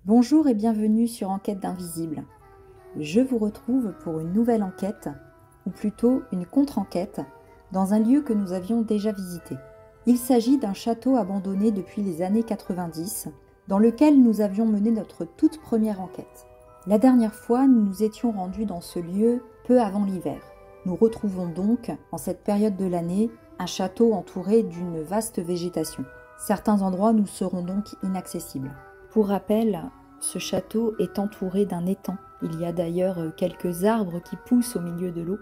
Bonjour et bienvenue sur Enquête d'Invisible. Je vous retrouve pour une nouvelle enquête, ou plutôt une contre-enquête, dans un lieu que nous avions déjà visité. Il s'agit d'un château abandonné depuis les années 90, dans lequel nous avions mené notre toute première enquête. La dernière fois, nous nous étions rendus dans ce lieu peu avant l'hiver. Nous retrouvons donc, en cette période de l'année, un château entouré d'une vaste végétation. Certains endroits nous seront donc inaccessibles. Pour rappel, ce château est entouré d'un étang. Il y a d'ailleurs quelques arbres qui poussent au milieu de l'eau.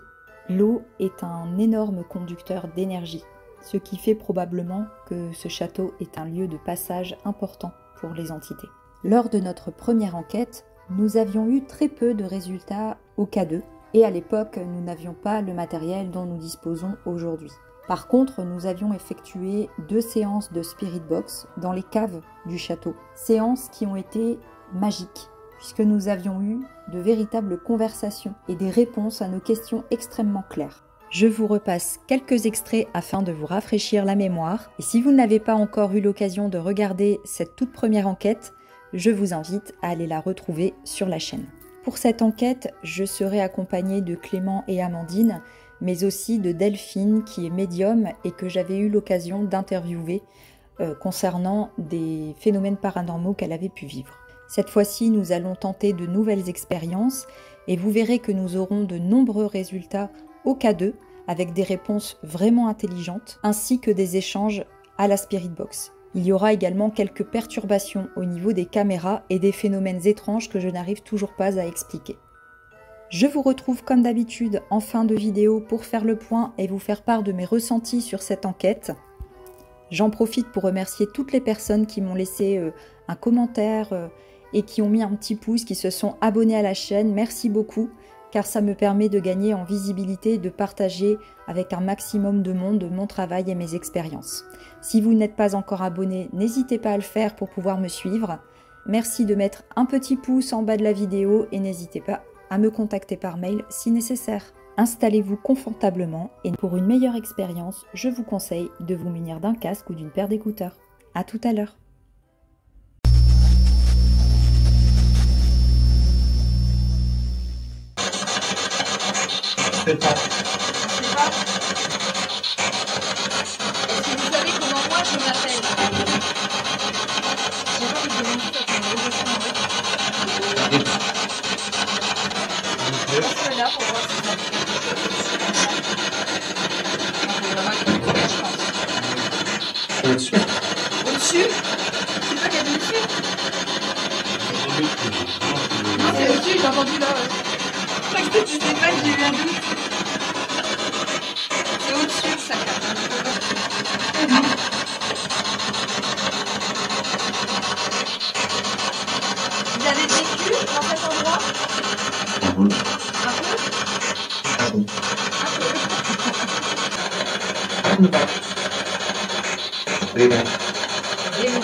L'eau est un énorme conducteur d'énergie, ce qui fait probablement que ce château est un lieu de passage important pour les entités. Lors de notre première enquête, nous avions eu très peu de résultats au K2, et à l'époque, nous n'avions pas le matériel dont nous disposons aujourd'hui. Par contre, nous avions effectué 2 séances de Spirit Box dans les caves du château. Séances qui ont été magiques, puisque nous avions eu de véritables conversations et des réponses à nos questions extrêmement claires. Je vous repasse quelques extraits afin de vous rafraîchir la mémoire. Et si vous n'avez pas encore eu l'occasion de regarder cette toute première enquête, je vous invite à aller la retrouver sur la chaîne. Pour cette enquête, je serai accompagnée de Clément et Amandine, mais aussi de Delphine qui est médium et que j'avais eu l'occasion d'interviewer concernant des phénomènes paranormaux qu'elle avait pu vivre. Cette fois-ci, nous allons tenter de nouvelles expériences et vous verrez que nous aurons de nombreux résultats au K2 avec des réponses vraiment intelligentes ainsi que des échanges à la Spirit Box. Il y aura également quelques perturbations au niveau des caméras et des phénomènes étranges que je n'arrive toujours pas à expliquer. Je vous retrouve comme d'habitude en fin de vidéo pour faire le point et vous faire part de mes ressentis sur cette enquête. J'en profite pour remercier toutes les personnes qui m'ont laissé un commentaire et qui ont mis un petit pouce, qui se sont abonnés à la chaîne. Merci beaucoup, car ça me permet de gagner en visibilité et de partager avec un maximum de monde mon travail et mes expériences. Si vous n'êtes pas encore abonné, n'hésitez pas à le faire pour pouvoir me suivre. Merci de mettre un petit pouce en bas de la vidéo et n'hésitez pas à me contacter par mail si nécessaire. Installez-vous confortablement et pour une meilleure expérience, je vous conseille de vous munir d'un casque ou d'une paire d'écouteurs. À tout à l'heure. Je sais pas. Est-ce que vous savez comment moi je m'appelle? J'ai pas envie de demander ça quand même. Je suis là pour voir si ça fait quelque chose. Au-dessus. Au-dessus? C'est toi qui as dit dessus? Non, c'est au-dessus, j'ai entendu là. Je crois que tu sais pas, j'ai eu un doute. C'est au-dessus que ça capte. Vous avez vécu dans cet endroit? Un peu? Un peu. Démon. Démon.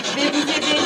Je vais vous aider.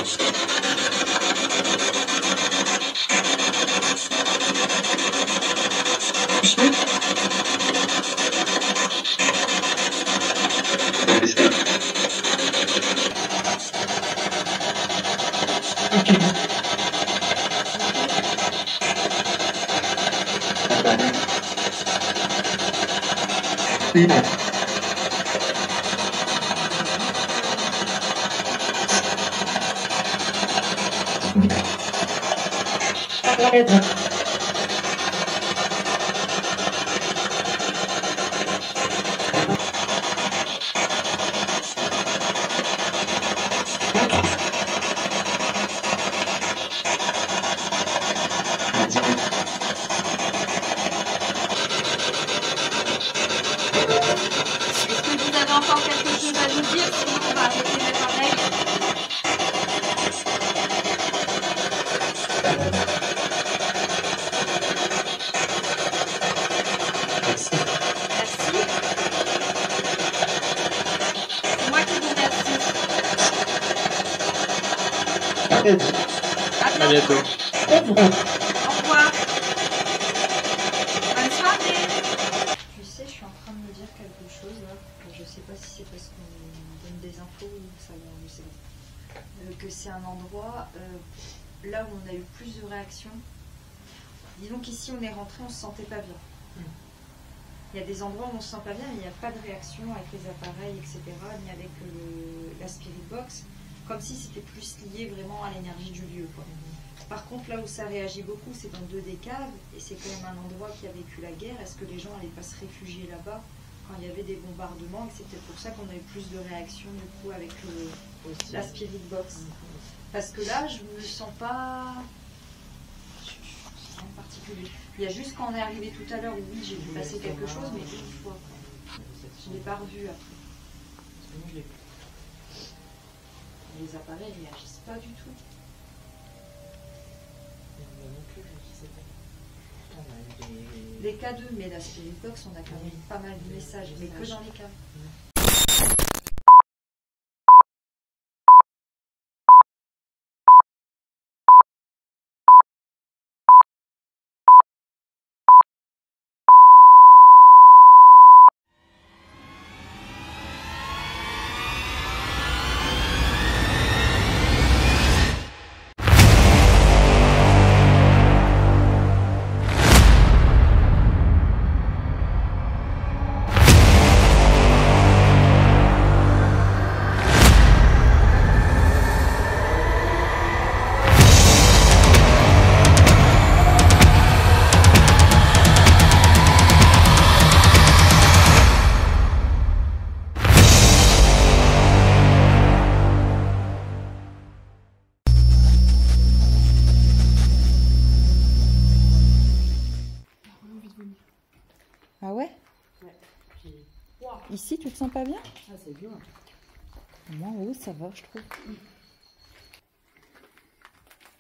Est-ce que vous avez encore quelque chose à nous dire? Sinon, on va arrêter l'appareil. Merci. Merci. C'est moi qui vous remercie. À bientôt. À bientôt. Au revoir. Bonne soirée. Tu sais, je suis en train de me dire quelque chose là. Je sais pas. pas si c'est parce qu'on donne des infos ou ça, je sais pas. Que c'est un endroit là où on a eu plus de réactions. Disons qu'ici on est rentré, on se sentait pas bien. Il y a des endroits où on se sent pas bien, mais il n'y a pas de réaction avec les appareils, etc., ni avec la Spirit Box, comme si c'était plus lié vraiment à l'énergie du lieu, quoi. Par contre, là où ça réagit beaucoup, c'est dans 2 des caves, et c'est quand même un endroit qui a vécu la guerre. Est-ce que les gens n'allaient pas se réfugier là-bas quand il y avait des bombardements? Et c'est peut-être pour ça qu'on a eu plus de réactions du coup avec la Spirit Box. Parce que là, je me sens pas... en particulier. Il y a juste quand on est arrivé tout à l'heure où oui, j'ai vu passer quelque chose, mais une fois. Je ne l'ai pas revu après. Les appareils ne réagissent pas du tout. Les K2, mais la Spirit Box, on a quand même pas mal de messages, mais que dans les cas. Ah ouais? Ouais. Puis, wow. Ici, tu te sens pas bien? Ah, c'est dur. Moi, en haut, ça va, je trouve.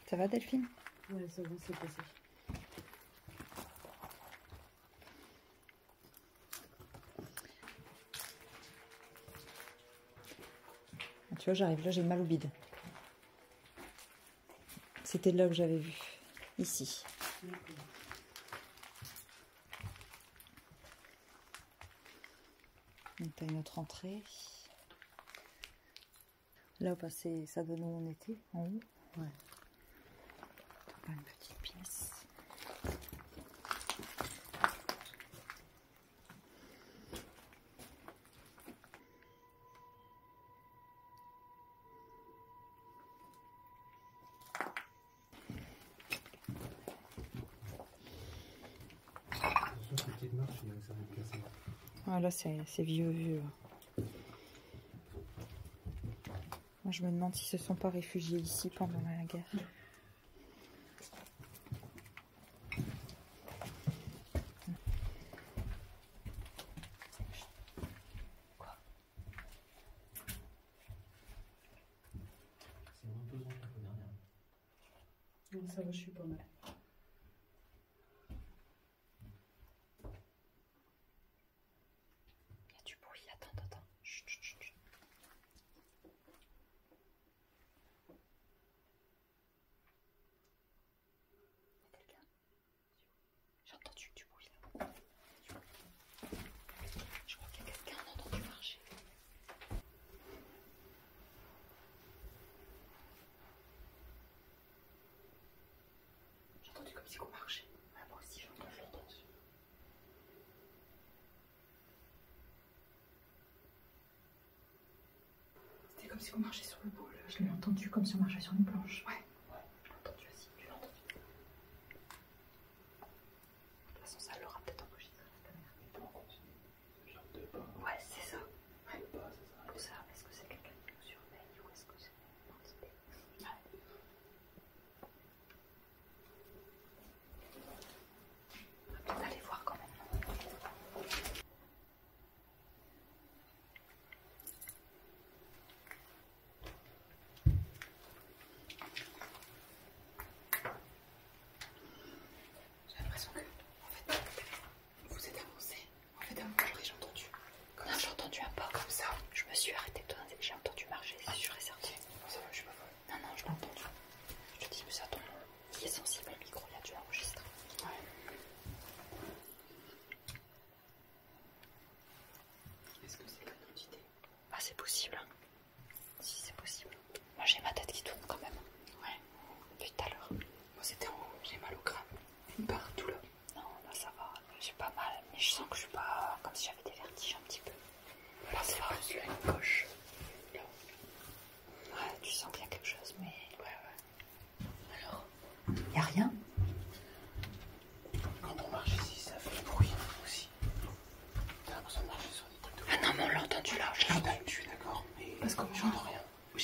Ça va, Delphine? Ouais, ça va, c'est passé. Tu vois, j'arrive là, j'ai mal au bide. C'était là que j'avais vu. Ici. Donc, t'as une autre entrée. Là, bah, ça donne où on était, en haut. Ouais. T'as une petite pièce. Ah, là, c'est vieux. Moi, je me demande s'ils se sont pas réfugiés ici pendant la guerre. Quoi? C'est moins pesant que la fois dernière. Non, ça va, je suis pas mal. Il y a du bruit, attends. Chut, chut, chut. Il y a quelqu'un? J'ai entendu du bruit là. Je crois qu'il y a quelqu'un, on a entendu marcher. J'ai entendu comme si on marchait. Ah, moi aussi, j'ai entendu. C'était comme si on marchait sur le bol. Je l'ai entendu comme si on marchait sur une planche. Ouais. Je l'ai entendu aussi, tu l'as entendu. De toute façon, ça l'aura peut-être enregistré la caméra. Mais pas en continu. Genre de pas. Ouais, c'est ça. Ouais. De pas, c'est ça. Pour ça, est-ce que c'est quelqu'un qui nous surveille ou est-ce que c'est une entité? On va peut-être aller voir quand même.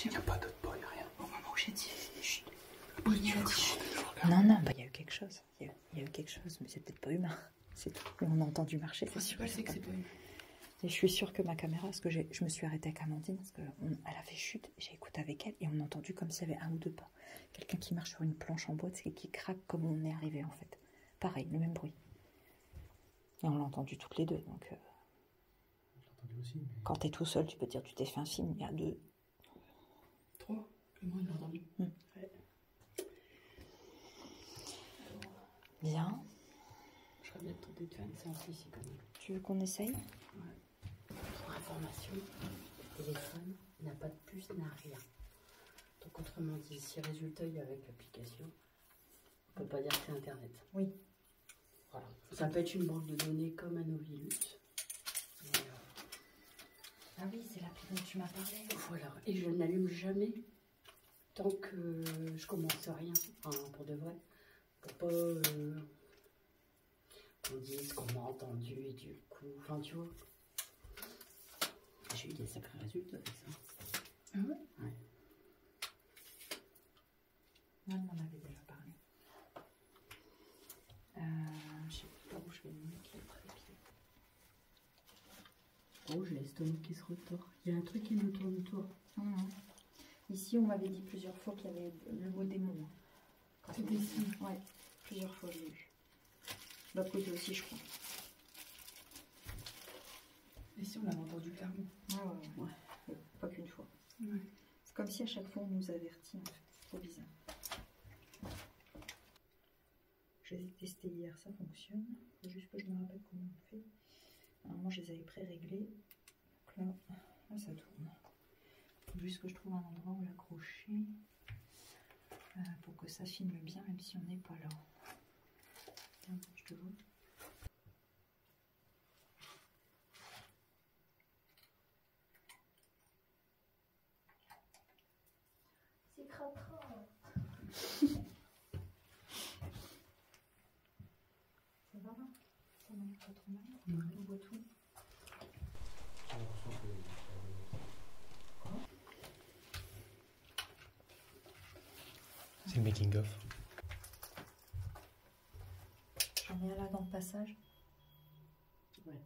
Il n'y a pas d'autre bruit, rien. Au moment où j'ai dit chut. Oui, il a dit chut. Non, non, bah il y a eu quelque chose. Il y a eu quelque chose, mais c'est peut-être pas humain. C'est tout. On a entendu marcher, c'est sûr. Je sais que c'est pas humain. Et je suis sûre que ma caméra, parce que je me suis arrêtée avec Amandine, parce qu'elle a fait chute, j'ai écouté avec elle, et on a entendu comme s'il y avait un ou deux pas. Quelqu'un qui marche sur une planche en bois, c'est qui craque comme on est arrivé en fait. Pareil, le même bruit. Et on l'a entendu toutes les deux, donc... Je l'ai entendu aussi, mais... Quand t'es tout seul, tu peux te dire tu t'es fait un film, il y a deux. 3. Et moi, il l'a entendu. Ouais. Bien. Je serais bien tentée de faire une séance ici quand même. Tu veux qu'on essaye? Pour information, le téléphone n'a pas de puce, n'a rien. Donc autrement dit, si résultat il y a avec l'application, on peut pas dire que c'est Internet. Oui. Voilà. Ça peut être une banque de données comme un Ovilus. Ah oui, c'est l'appli dont tu m'as parlé. Voilà. Et je n'allume jamais tant que je commence rien, enfin, pour de vrai. Pour pas qu'on dise qu'on m'a entendu et du coup, enfin tu vois. J'ai eu des sacrés résultats avec ça. Ah ouais? Ouais. On m'en avait déjà parlé. Je sais pas où je vais le mettre le trépied. Oh, j'ai l'estomac qui se retord. Il y a un truc qui me tourne autour. Ici, on m'avait dit plusieurs fois qu'il y avait le mot démon. C'était ici. Ouais, plusieurs fois je l'ai eu. De l'autre côté aussi, je crois. Et si on l'avait entendu clairement. Ouais. Pas qu'une fois. Ouais. C'est comme si à chaque fois on nous avertit en fait. C'est trop bizarre. J'ai testé hier, ça fonctionne. Faut juste que je me rappelle comment on fait. Normalement, je les avais pré-réglés. Donc là, ça tourne. Faut juste que je trouve un endroit où l'accrocher pour que ça filme bien, même si on n'est pas là. Tiens, je te vois. C'est cracra. Ça va là? Ça marche pas trop mal? On voit tout. C'est le making of. J'en ai un là dans le passage. Ouais.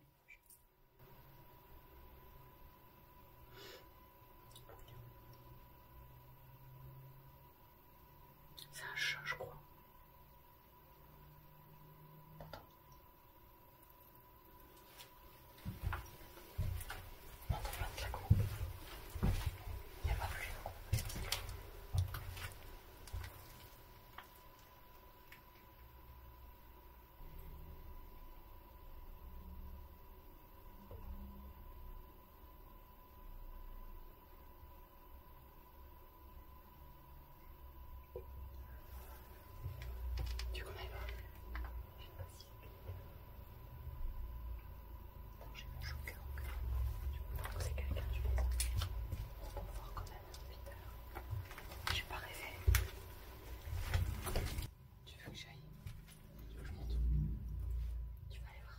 C'est un chat, je crois. Tu connais pas? Je sais pas si. Attends, j'ai mon choc au cœur. Je pense que c'est quelqu'un, tu penses? C'est pas fort quand même, Peter. J'ai pas rêvé. Tu veux que j'aille? Tu veux que je monte? Tu vas aller voir.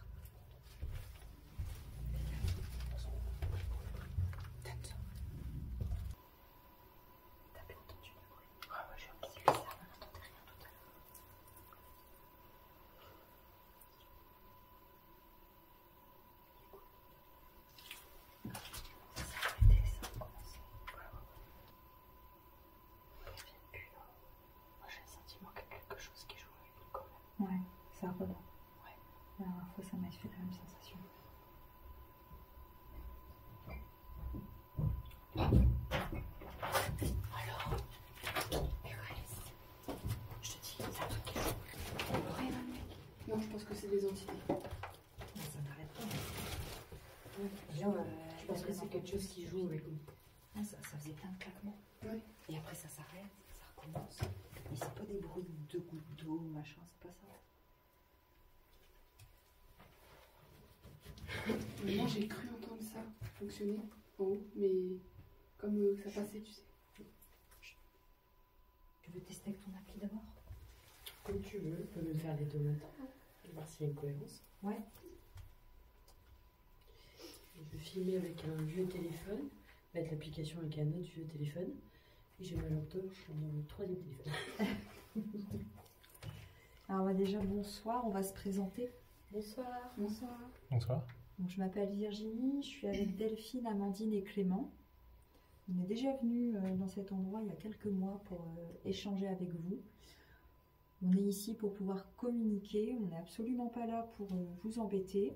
T'aimes ça? T'as bien entendu le bruit? Ouais, j'ai entendu. C'est bizarre, on n'entendait rien tout à l'heure. Ça s'est arrêté, ça a recommencé. Et puis, moi j'ai le sentiment qu'il y a quelque chose qui joue avec nous quand même. Ouais, ça reprend. Ouais. La dernière fois, ça m'a fait la même sensation. Alors, je te dis, il y a un truc qui joue. Rien, mec. Non, je pense que c'est des entités. Ça n'arrête pas. Je pense que c'est quelque chose qui joue avec nous. Ça faisait plein de claquements. Ouais. Et après, ça s'arrête, ça recommence. Et c'est pas des bruits de gouttes d'eau, machin, c'est pas ça. Moi, j'ai cru entendre ça fonctionner en haut, mais comme ça passait, tu sais. Tu veux tester avec ton appli d'abord? Comme tu veux, tu peux même faire les deux en même temps. Je vais voir s'il y a une cohérence. Ouais. Je vais filmer avec un vieux téléphone. mettre l'application avec un autre vieux téléphone. Et j'ai ma lampe torche dans le 3e téléphone. Alors déjà bonsoir, on va se présenter. Bonsoir. Bonsoir. Bonsoir. Donc, je m'appelle Virginie, je suis avec Delphine, Amandine et Clément. On est déjà venu dans cet endroit il y a quelques mois pour échanger avec vous. On est ici pour pouvoir communiquer, on n'est absolument pas là pour vous embêter.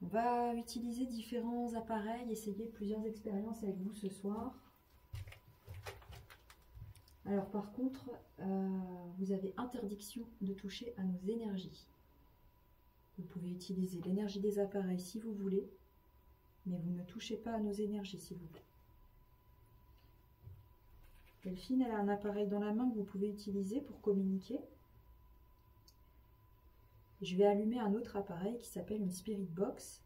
On va utiliser différents appareils, essayer plusieurs expériences avec vous ce soir. Alors par contre, vous avez interdiction de toucher à nos énergies. Vous pouvez utiliser l'énergie des appareils si vous voulez, mais vous ne touchez pas à nos énergies s'il vous plaît. Delphine, elle a un appareil dans la main que vous pouvez utiliser pour communiquer. Je vais allumer un autre appareil qui s'appelle une Spirit Box,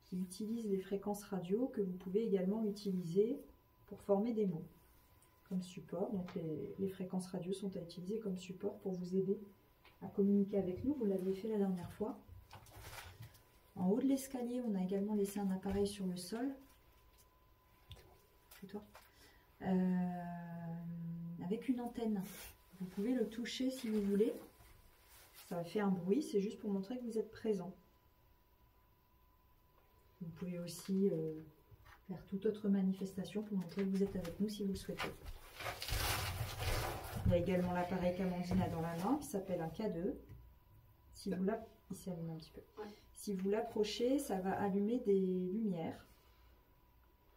qui utilise les fréquences radio que vous pouvez également utiliser pour former des mots comme support. Donc les fréquences radio sont à utiliser comme support pour vous aider à communiquer avec nous. Vous l'aviez fait la dernière fois. En haut de l'escalier, on a également laissé un appareil sur le sol. C'est toi. Avec une antenne. Vous pouvez le toucher si vous voulez. Ça fait un bruit, c'est juste pour montrer que vous êtes présent. Vous pouvez aussi faire toute autre manifestation pour montrer que vous êtes avec nous si vous le souhaitez. Il y a également l'appareil qu'Amandine a dans la main qui s'appelle un K2. Si vous il s'allume un petit peu. Ouais. Si vous l'approchez, ça va allumer des lumières.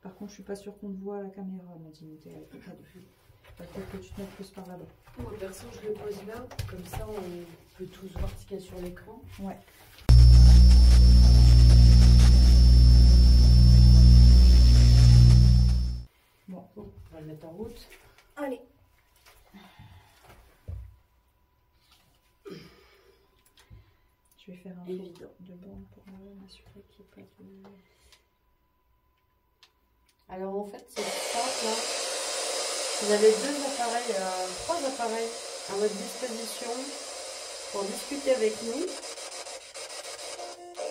Par contre, je suis pas sûre qu'on te voit à la caméra, Amandine, t'es avec le K2. Peut-être que tu te mets plus par là-bas. Moi perso, je le pose là, comme ça on peut tous voir ce qu'il y a sur l'écran. Ouais. Bon, Bon, on va le mettre en route. allez. Je vais faire un Évident. tour de borne pour m'assurer qu'il n'y ait pas de... Alors en fait, c'est simple. Hein. Vous avez 3 appareils à votre disposition pour discuter avec nous.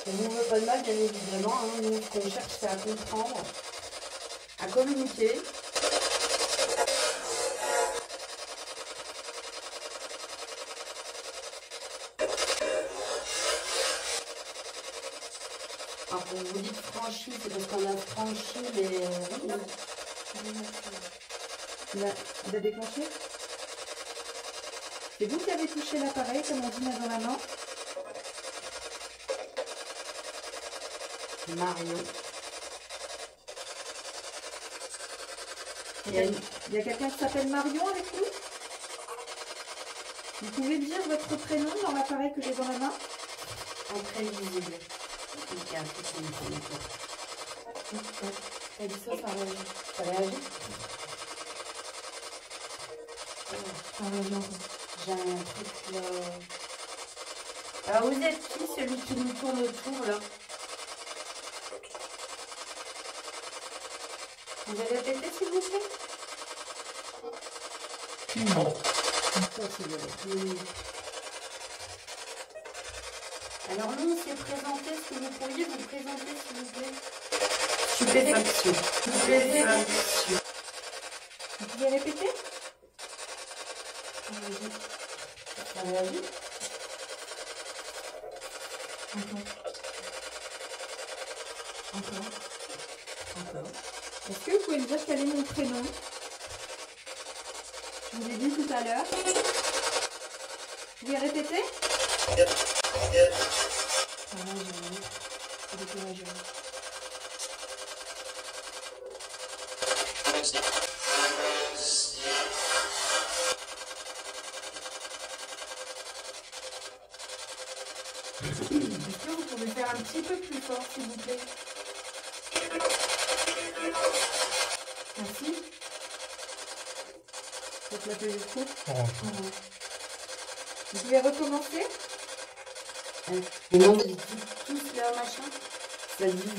On ne vous veut pas de mal, bien évidemment. Hein. Nous, ce qu'on cherche, c'est à comprendre, à communiquer. Alors, quand vous dites franchi, c'est parce qu'on a franchi les... Il a déclenché. C'est vous qui avez touché l'appareil qu'Amandine a dans la main. Mario. Il y a quelqu'un qui s'appelle Marion avec nous. Vous pouvez dire votre prénom dans l'appareil que j'ai dans la main. Entrée visible. Ok, un peu comme ça. Elle dit ça réagit. Ça réagit. J'ai un truc là. Alors vous êtes qui, celui qui nous tourne autour là? Vous allez répéter s'il vous plaît? Non. Oui. Alors nous, on s'est présenté. Est-ce que vous pourriez vous présenter s'il vous plaît? Stupéfaction. Stupéfaction. Vous pouvez répéter? Ça réagit? Encore. Est-ce que vous pouvez me dire quel est mon prénom? Je vous l'ai dit tout à l'heure. Vous pouvez répéter? Est-ce que vous pouvez faire un petit peu plus fort, s'il vous plaît? Merci. Faites la feuille de trou. Orange. Vous pouvez recommencer? Et non, vous dites tous là, machin. Ça dit.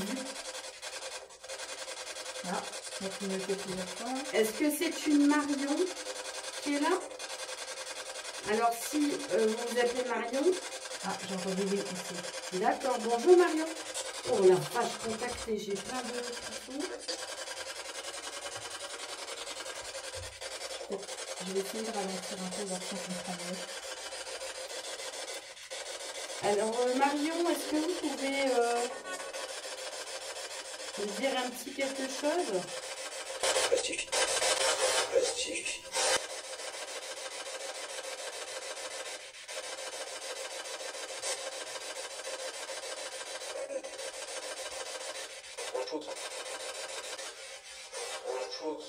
Ah, donc vous me le faites plusieurs fois. Est-ce que c'est une Marion qui est là? Alors si vous vous appelez Marion, Ah, j'ai entendu oui ici. d'accord, bonjour Marion. Oh la vache, contactée, j'ai plein de trucs. Je vais essayer de ralentir un peu, voir si on comprend mieux. Alors Marion, est-ce que vous pouvez me dire un petit quelque chose? Plastique. Plastique. Autre chose. Autre chose.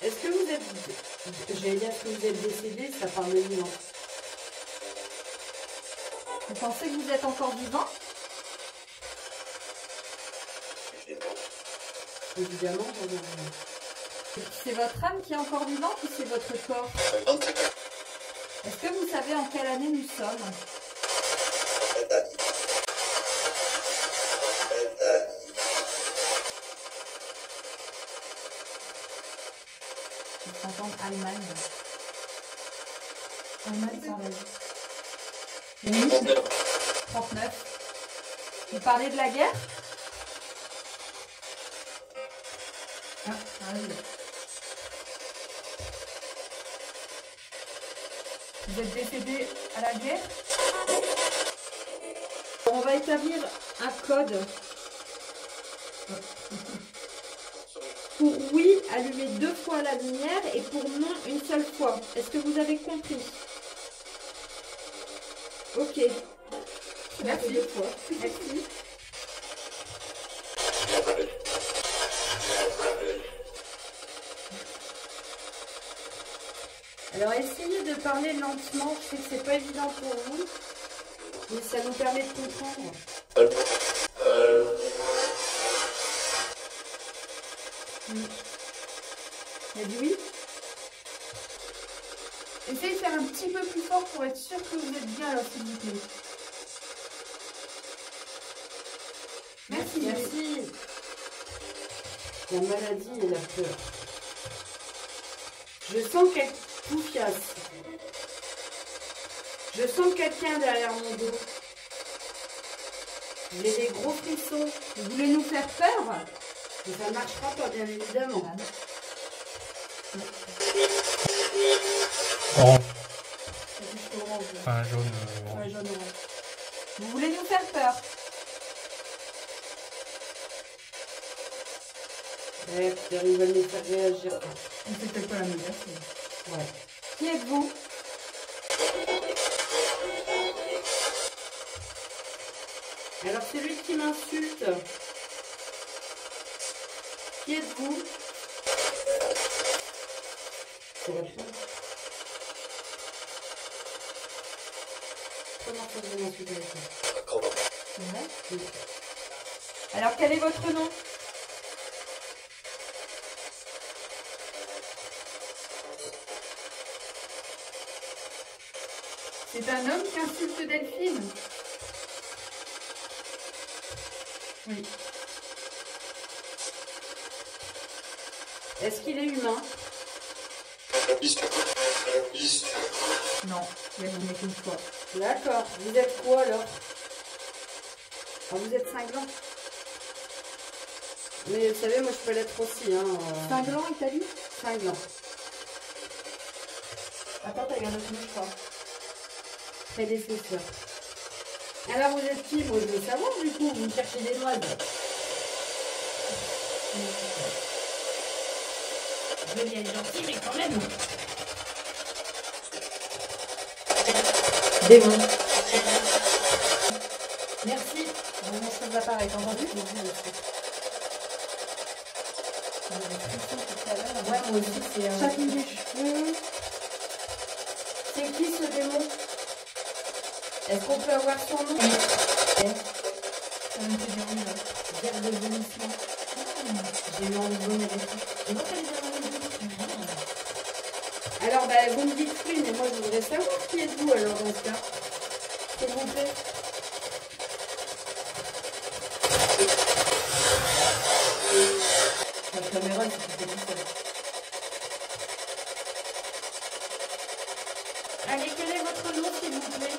Est-ce que vous êtes... J'allais dire que vous êtes décédé, ça parle de vivant. Vous pensez que vous êtes encore vivant? Évidemment, j'en ai C'est votre âme qui est encore vivante ou c'est votre corps? Est-ce que vous savez en quelle année nous sommes? Je vais entendre Allemagne. Allemagne, ça va. Oui. 39. Vous parlez de la guerre? Ah, oui. Vous êtes décédé à la guerre? On va établir un code. Pour oui, allumer 2 fois la lumière et pour non, une seule fois. Est-ce que vous avez compris? Ok. Merci. 2 fois. Merci. Alors essayez de parler lentement, je sais que c'est pas évident pour vous, mais ça nous permet de comprendre. Il y a du oui. Essayez de faire un petit peu plus fort pour être sûr que vous êtes bien alors s'il vous plaît. Merci. Merci. La maladie et la peur. Je sens qu'elle poufiasse. Je sens quelqu'un derrière mon dos. J'ai des gros frissons. Vous voulez nous faire peur? Mais ça ne marchera pas, bien évidemment. Orange. Orange. Enfin, jaune. Ouais, jaune orange. Vous voulez nous faire peur? Ouais, j'arrive à me faire réagir. C'est peut-être pas la meilleure. Ouais. Qui êtes-vous? Alors, celui qui m'insulte, qui êtes-vous? C'est la fille. Comment ça vous m'insulter avec ça? Ouais. Alors, quel est votre nom? C'est un homme qui insulte Delphine. Oui. Est-ce qu'il est humain? Non, il a donné qu'une fois. D'accord. Vous êtes quoi alors? Ah, vous êtes cinglant. Mais vous savez, moi je peux l'être aussi. Hein, Cinglant, il t'a dit? Cinglant. Attends, t'as un autre mot, je crois. Prédécesseur. Alors vous êtes qui? Moi je veux savoir du coup. Vous me cherchez des noises. Je veux bien être gentil, mais quand même. Démon. Merci. Vous montrez les appareils, t'as entendu? Ouais, moi aussi, c'est un... Chacune des cheveux. C'est qui ce démon? Est-ce qu'on peut avoir son nom? Ça me fait bien envie, là. Guerre de vomissement. J'ai eu envie de vomir et tout. Et pourquoi les alors, bah, vous me dites oui, mais moi je voudrais savoir qui êtes-vous alors dans ce cas. S'il vous plaît. La caméra, c'est tout ça. votre nom, s'il vous plaît?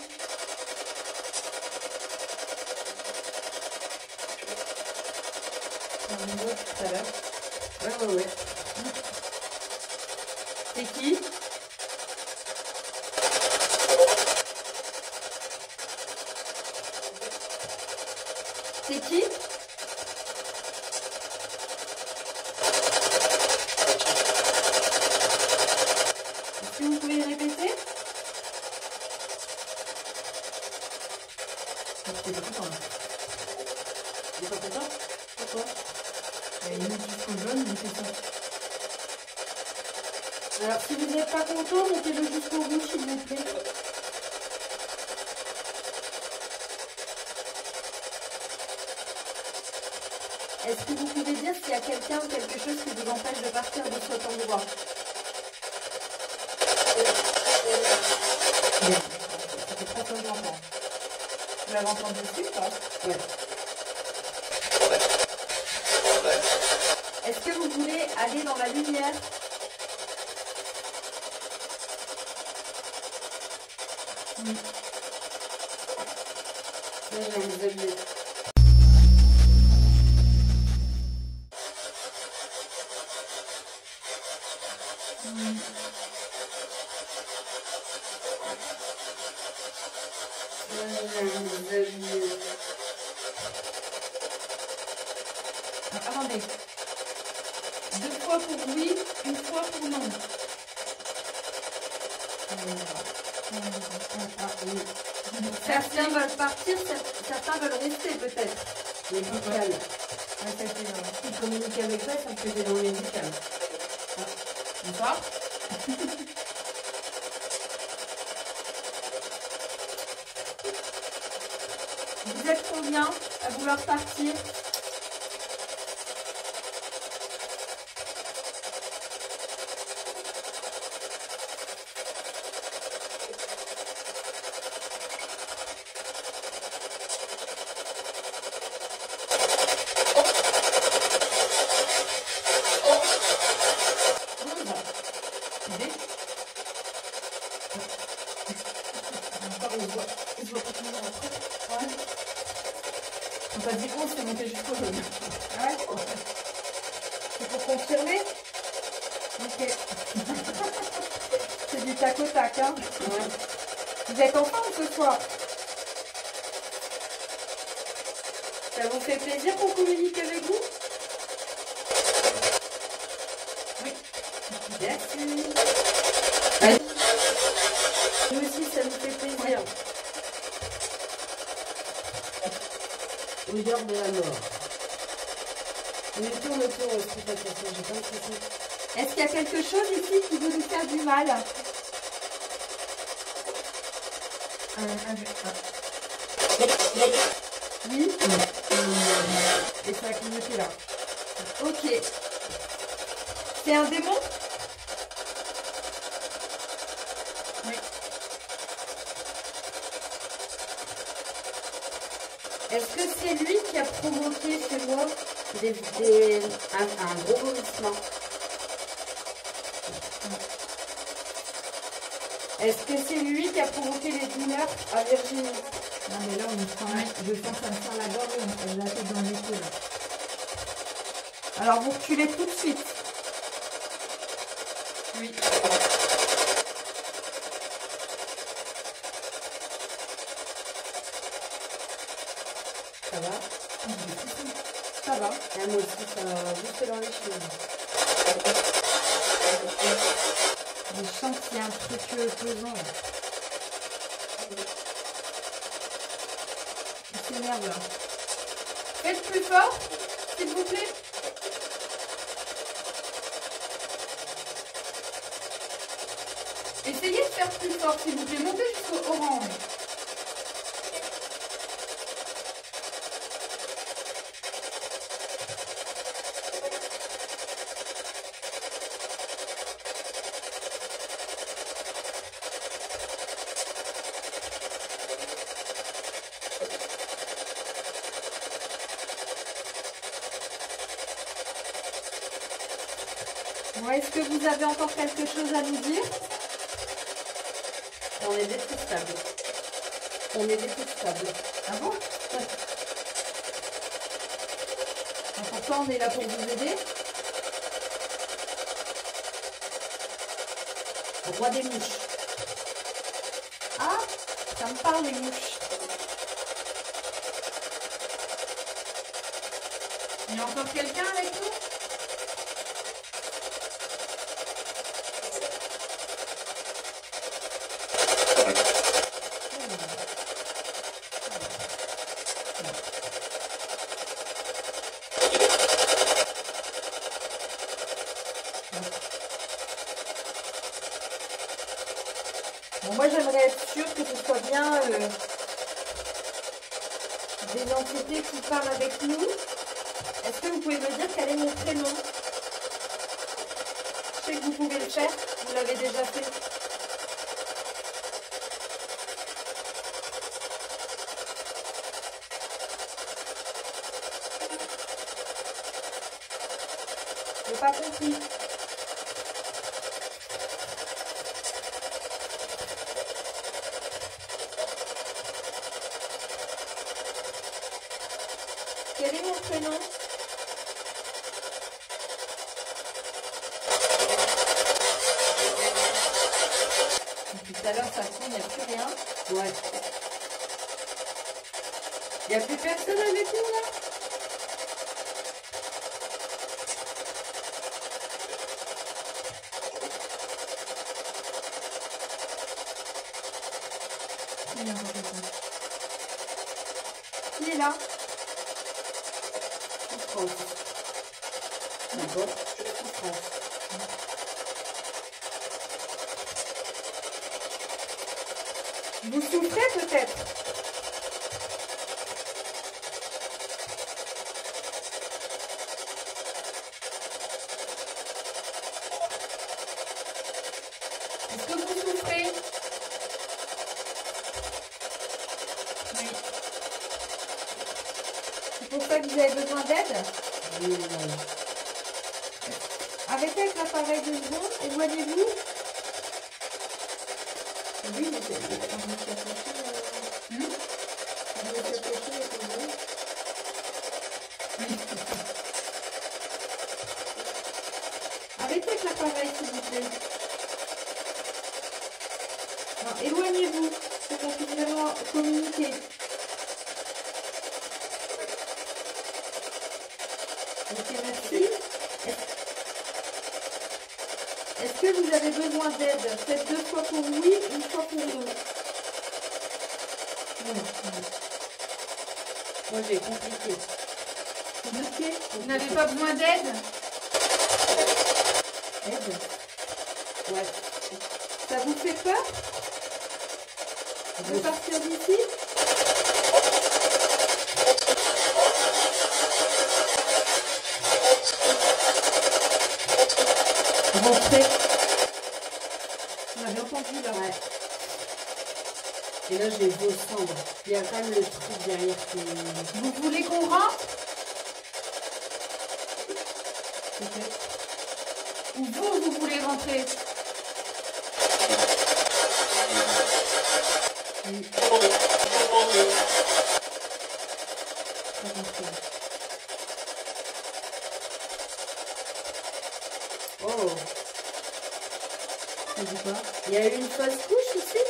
On le voit tout à l'heure. Ouais. C'est qui? C'est qui? Est-ce que vous pouvez répéter? C'est pas content. Il est pas content? Pourquoi? Il met jusqu'au jaune, il fait ça. Alors si vous n'êtes pas content, mettez-le jusqu'au bout, s'il vous plaît. Est-ce que vous pouvez dire s'il y a quelqu'un ou quelque chose qui vous empêche de partir de cet endroit? Ça fait 3 fois que je l'entends. Vous l'avez entendu aussi ou pas? Oui. Est-ce que vous voulez aller dans la lumière? Oui. Là, je vais vous habiller. Attendez. 2 fois pour oui, 1 fois pour non. Certains veulent partir, certains veulent rester peut-être. Médical. Si communiquer avec toi, ça me faisait dans le médical. Bonsoir. Vous êtes combien à vouloir partir? On t'a dit 11, c'est monté jusqu'au jaune. Ouais. C'est pour confirmer? Ok. C'est du tac au tac, hein? Ouais. Vous êtes en forme ce soir? Ça vous fait plaisir qu'on communique avec vous? Oui. Merci. Allez. Nous aussi, ça nous fait plaisir. Odeur de la mort. On tourne autour, j'ai pas de question. Est-ce qu'il y a quelque chose ici qui veut nous faire du mal? Oui. Et ça a clignoté là. Ok. C'est un démon? Oui. Est-ce que c'est lui qui a provoqué chez moi un gros vomissement? Est-ce que c'est lui qui a provoqué les douleurs à Virginie? Non mais là on est quand même, je sens que ça me sent la gorge, elle l'a fait dans les yeux là. Alors vous reculez tout de suite. Oui. Ça va? Ça va. Et moi aussi, ça va juste dans les cheveux. Je sens qu'il y a un truc pesant. Il s'énerve là. Faites plus fort, s'il vous plaît. Essayez de faire plus fort, s'il vous plaît. Montez jusqu'au orange. Bon, est-ce que vous avez encore quelque chose à nous dire? On est détestable. On est détestable. Ah bon? Pourquoi on est là pour vous aider? Roi des mouches. Ah, ça me parle les mouches. Il y a encore quelqu'un avec nous? Bon, moi j'aimerais être sûre que ce soit bien des entités qui parlent avec nous. Est-ce que vous pouvez me dire quel est mon prénom? Je sais que vous pouvez le faire, vous l'avez déjà fait. J'ai pas compris. Quel est mon prénom? Tout à l'heure, ça tourne, il n'y a plus rien. Ouais. Il n'y a plus personne avec nous là? Qui est là? Souffrance. D'accord. Souffrance. Vous souffrez peut-être? Est-ce que vous souffrez? Oui. C'est pour ça que vous avez besoin d'aide? Oui, non. Arrêtez avec l'appareil 2 secondes, éloignez-vous. Oui, mais c'est quand je me suis approchée, je me suis approchée, il y a combien? Arrêtez avec l'appareil s'il vous plaît. Non, éloignez-vous pour qu'on puisse vraiment communiquer. Ok, merci. Est-ce que vous avez besoin d'aide? Faites 2 fois pour oui, 1 fois pour non. Moi, j'ai compliqué. Compliqué? Vous n'avez pas besoin d'aide? Aide? Ouais. Ça vous fait peur de partir d'ici? Rentrez. On avait entendu là. Ouais. Et là, je les vois cendres. Il y a quand même le truc derrière qui... Vous voulez qu'on rentre? Peut-être. Ou vous voulez rentrer? Oui. Pas compris. Oh. Ça dit quoi? Il y a eu une fausse couche ici?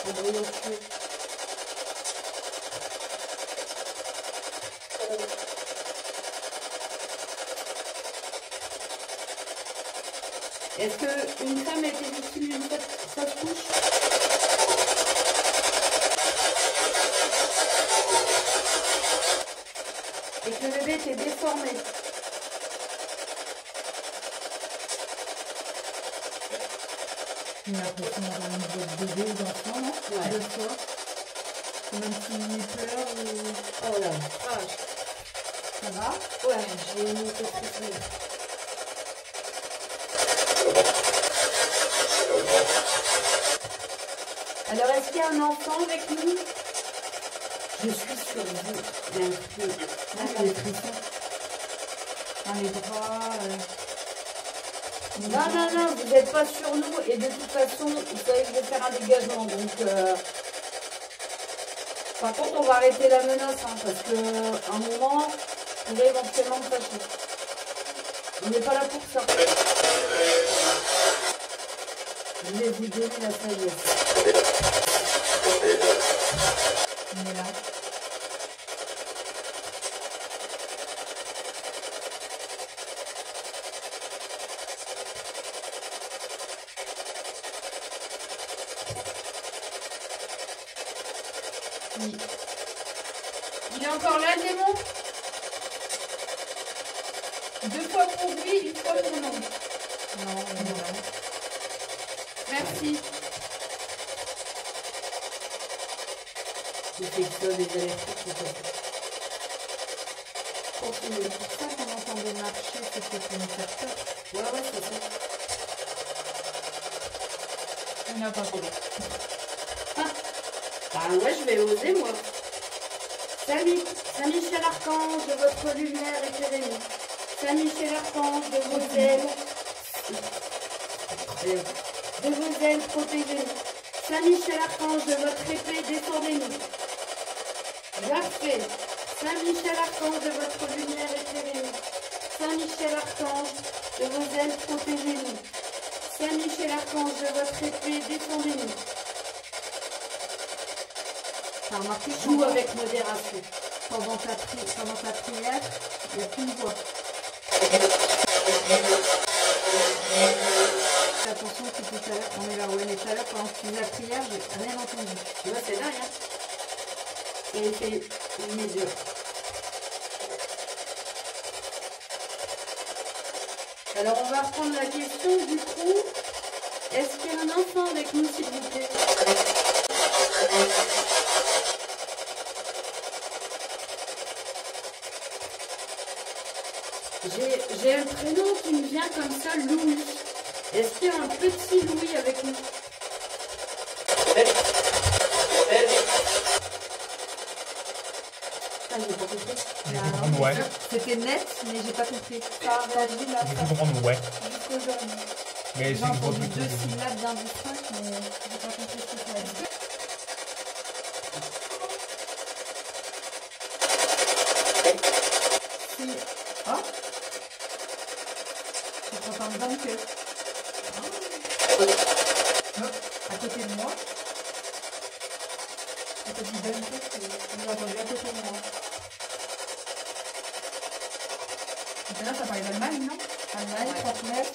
Un brouillon de feu. Est-ce qu'une femme a été victime d'une fausse couche? Et que le bébé était déformé. J'ai l'impression d'avoir une voix de bébé ou d'enfant, non? Ouais. Deux fois. Même s'il pleure ou... Oh la vache. Ça va? Ouais, j'ai une petite souffle. Alors, est-ce qu'il y a un enfant avec nous? Je suis sur vous. Il y a un truc. Là, j'ai des frissons. Dans les bras. Non, non, non, vous n'êtes pas sur nous et de toute façon, vous savez que je vais faire un dégagement. Donc, par contre, on va arrêter la menace hein, parce qu'à un moment, on va éventuellement me fâcher. On n'est pas là pour ça. Je vais vous donner la sagesse. On est là. Oui. Il est encore là, le démon? 2 fois pour lui, 1 fois pour nous. Non, non. Merci. Je fais que ça, des allers-retours. Continuez. C'est pour ça qu'on entendait marcher, c'était pour nous faire peur. Ouais, c'est ça. On n'a pas trop. Bah ouais, je vais oser moi. Saint-Michel Archange, de votre lumière éclairez-nous. Saint-Michel Archange, de vos ailes protégez-nous. Saint-Michel Archange, de votre épée défendez-nous. Parfait. Saint-Michel Archange, de votre lumière éclairez-nous. Saint-Michel Archange, de vos ailes protégez-nous. Saint-Michel Archange, de votre épée défendez-nous. T'as remarqué, joue avec modération. Pendant ta prière, il n'y a qu'une voix. Fais attention que tout à l'heure, on est là où elle est tout à l'heure, pendant que tu faisais la prière, j'ai rien entendu. Tu vois, c'est dingue, hein. Et il fait mes yeux. Alors, on va reprendre la question du coup. Est-ce qu'il y a un enfant avec nous, s'il vous plaît? J'ai un prénom qui me vient comme ça, Louis. Est-ce qu'il y a un petit Louis avec nous? Ah, j'ai pas compris. Ouais. C'était net, mais j'ai pas compris. Ça a réagi là. J'ai cru comprendre ouais. Jusqu'aujourd'hui. Mais J'ai c'est une grosse entendu 2 truc. syllabes bien distinctes, mais j'ai pas compris ce que ça a dit. Si. Oh. Je t'entends bien que. Hop, à côté de moi. Ça te dit bonne tête, je l'entends à côté de moi. Et là, ça parlait d'Allemagne, non? Allemagne, 39.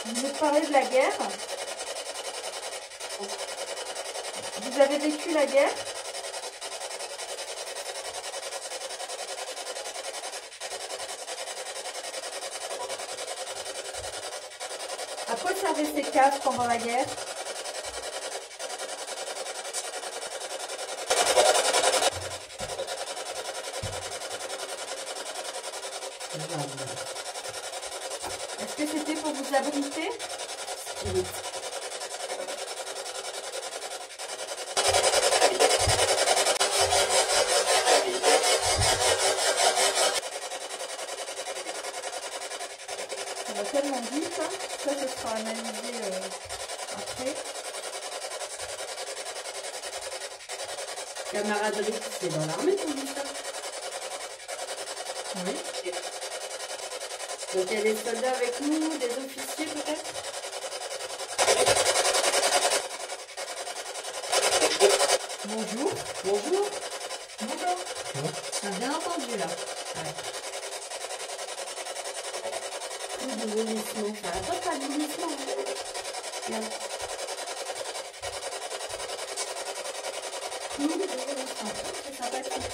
Vous nous parlez de la guerre. Vous avez vécu la guerre? À quoi servaient ces cases pendant la guerre? Est-ce que c'était pour vous abriter? Oui. Ça va tellement vite, hein. Ça sera analysé après. Camaraderie, c'est dans l'armée qu'on dit ça? Oui. Donc il y a des soldats avec nous, des officiers peut-être? Bonjour. Bonjour. Bonjour. On a bien entendu là. Ouais. Plus de vomissement. Ça va pas de vomissement. Bien. Plus de vomissement. C'est sympathique.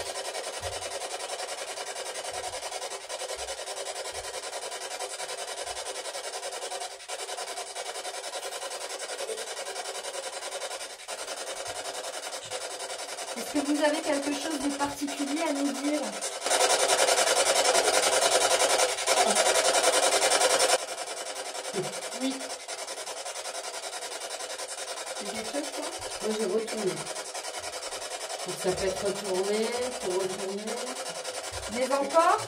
Est-ce que vous avez quelque chose de particulier à nous dire? Oui. C'est quelque chose, toi? Moi, j'ai retourné. Donc, ça peut être retourné, pour retourner. Mais encore?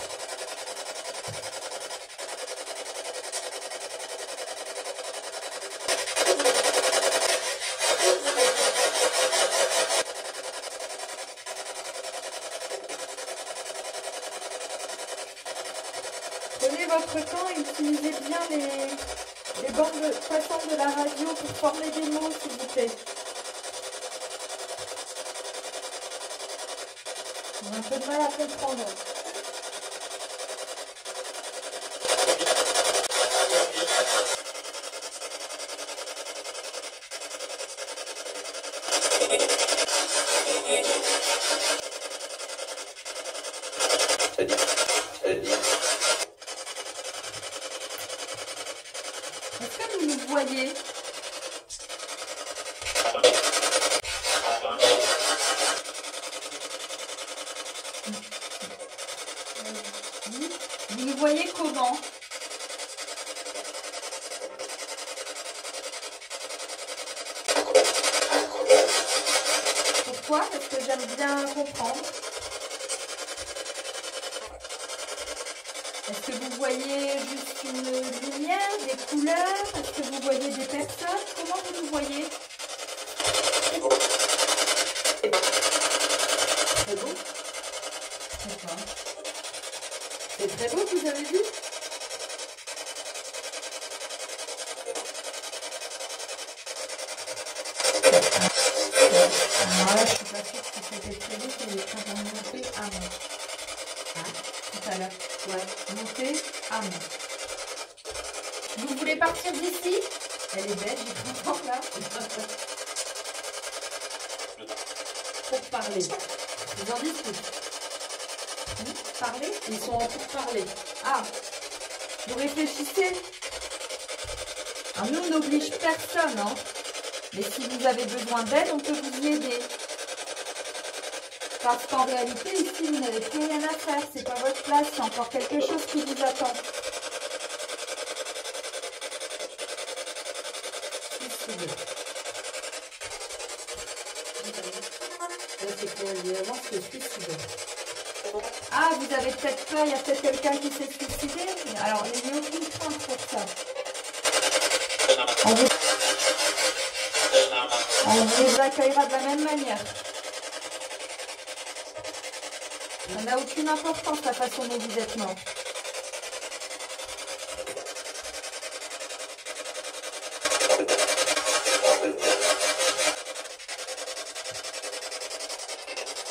entre-temps, utilisez bien les bandes passantes de la radio pour former des mots, s'il vous plaît. On a un peu de mal à comprendre. Est-ce que vous nous voyez? Vous nous voyez comment? Pourquoi? Parce que j'aime bien comprendre. Est-ce que vous voyez juste une lumière, des couleurs? Est-ce que vous voyez des personnes? Comment vous nous voyez? Très beau. C'est très beau, vous avez vu? Alors là, je suis pas sûre que c'était très beau, mais les trains vont monter à moi. Hein? Tout à l'heure. Ouais, monter à moi. Vous voulez partir d'ici? Elle est belle, j'ai content là. Pour parler. Ils en discutent. Parler? Ils sont en pour parler. Ah, vous réfléchissez? Alors nous, on n'oblige personne, hein. Mais si vous avez besoin d'aide, on peut vous y aider. Parce qu'en réalité, ici, vous n'avez plus rien à faire. C'est pas votre place, c'est encore quelque chose qui vous attend. Là, c'est pour évidemment se suicider. Ah, vous avez peut-être peur, il y a peut-être quelqu'un qui s'est suicidé. Alors, n'ayez aucune crainte pour ça. On vous les accueillera de la même manière. Ça n'a aucune importance la façon dont vous êtes mort.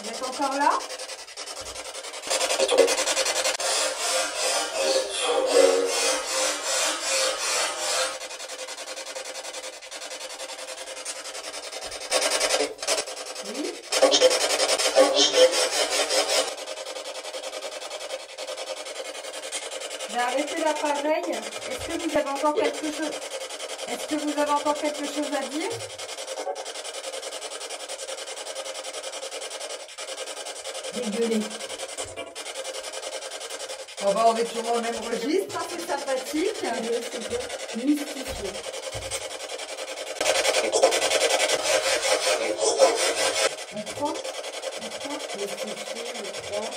Vous êtes encore là? Oui? J'ai arrêté l'appareil. Est-ce que vous avez encore quelque chose? Est-ce que vous avez encore quelque chose à dire? Dégueuler. Bon, bah, on est toujours au même registre, hein, c'est sympathique. Mystifié. On prend? Mystifié, je crois.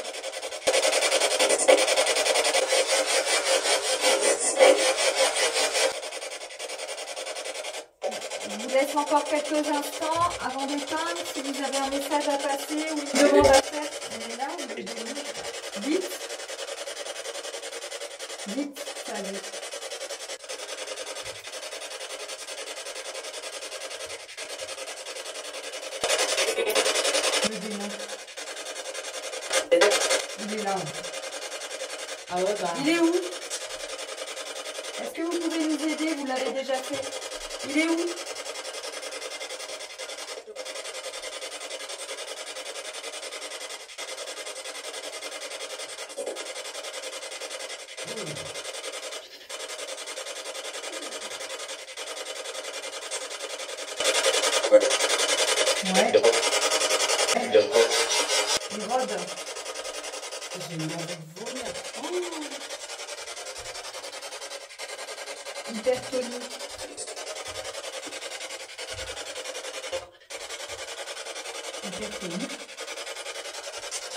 Je vous laisse encore quelques instants avant d'éteindre. Si vous avez un message à passer ou une demande à faire, elle est là, vous pouvez donner. Vite. Vite, ça allait. Le démon. Il est là. Ah ouais, bah. Il est où? Est-ce que vous pouvez nous aider? Vous l'avez déjà fait. Il est où? Ouais. Il rôde. J'ai une envie de vomir. Hypertonie. Hypertonie.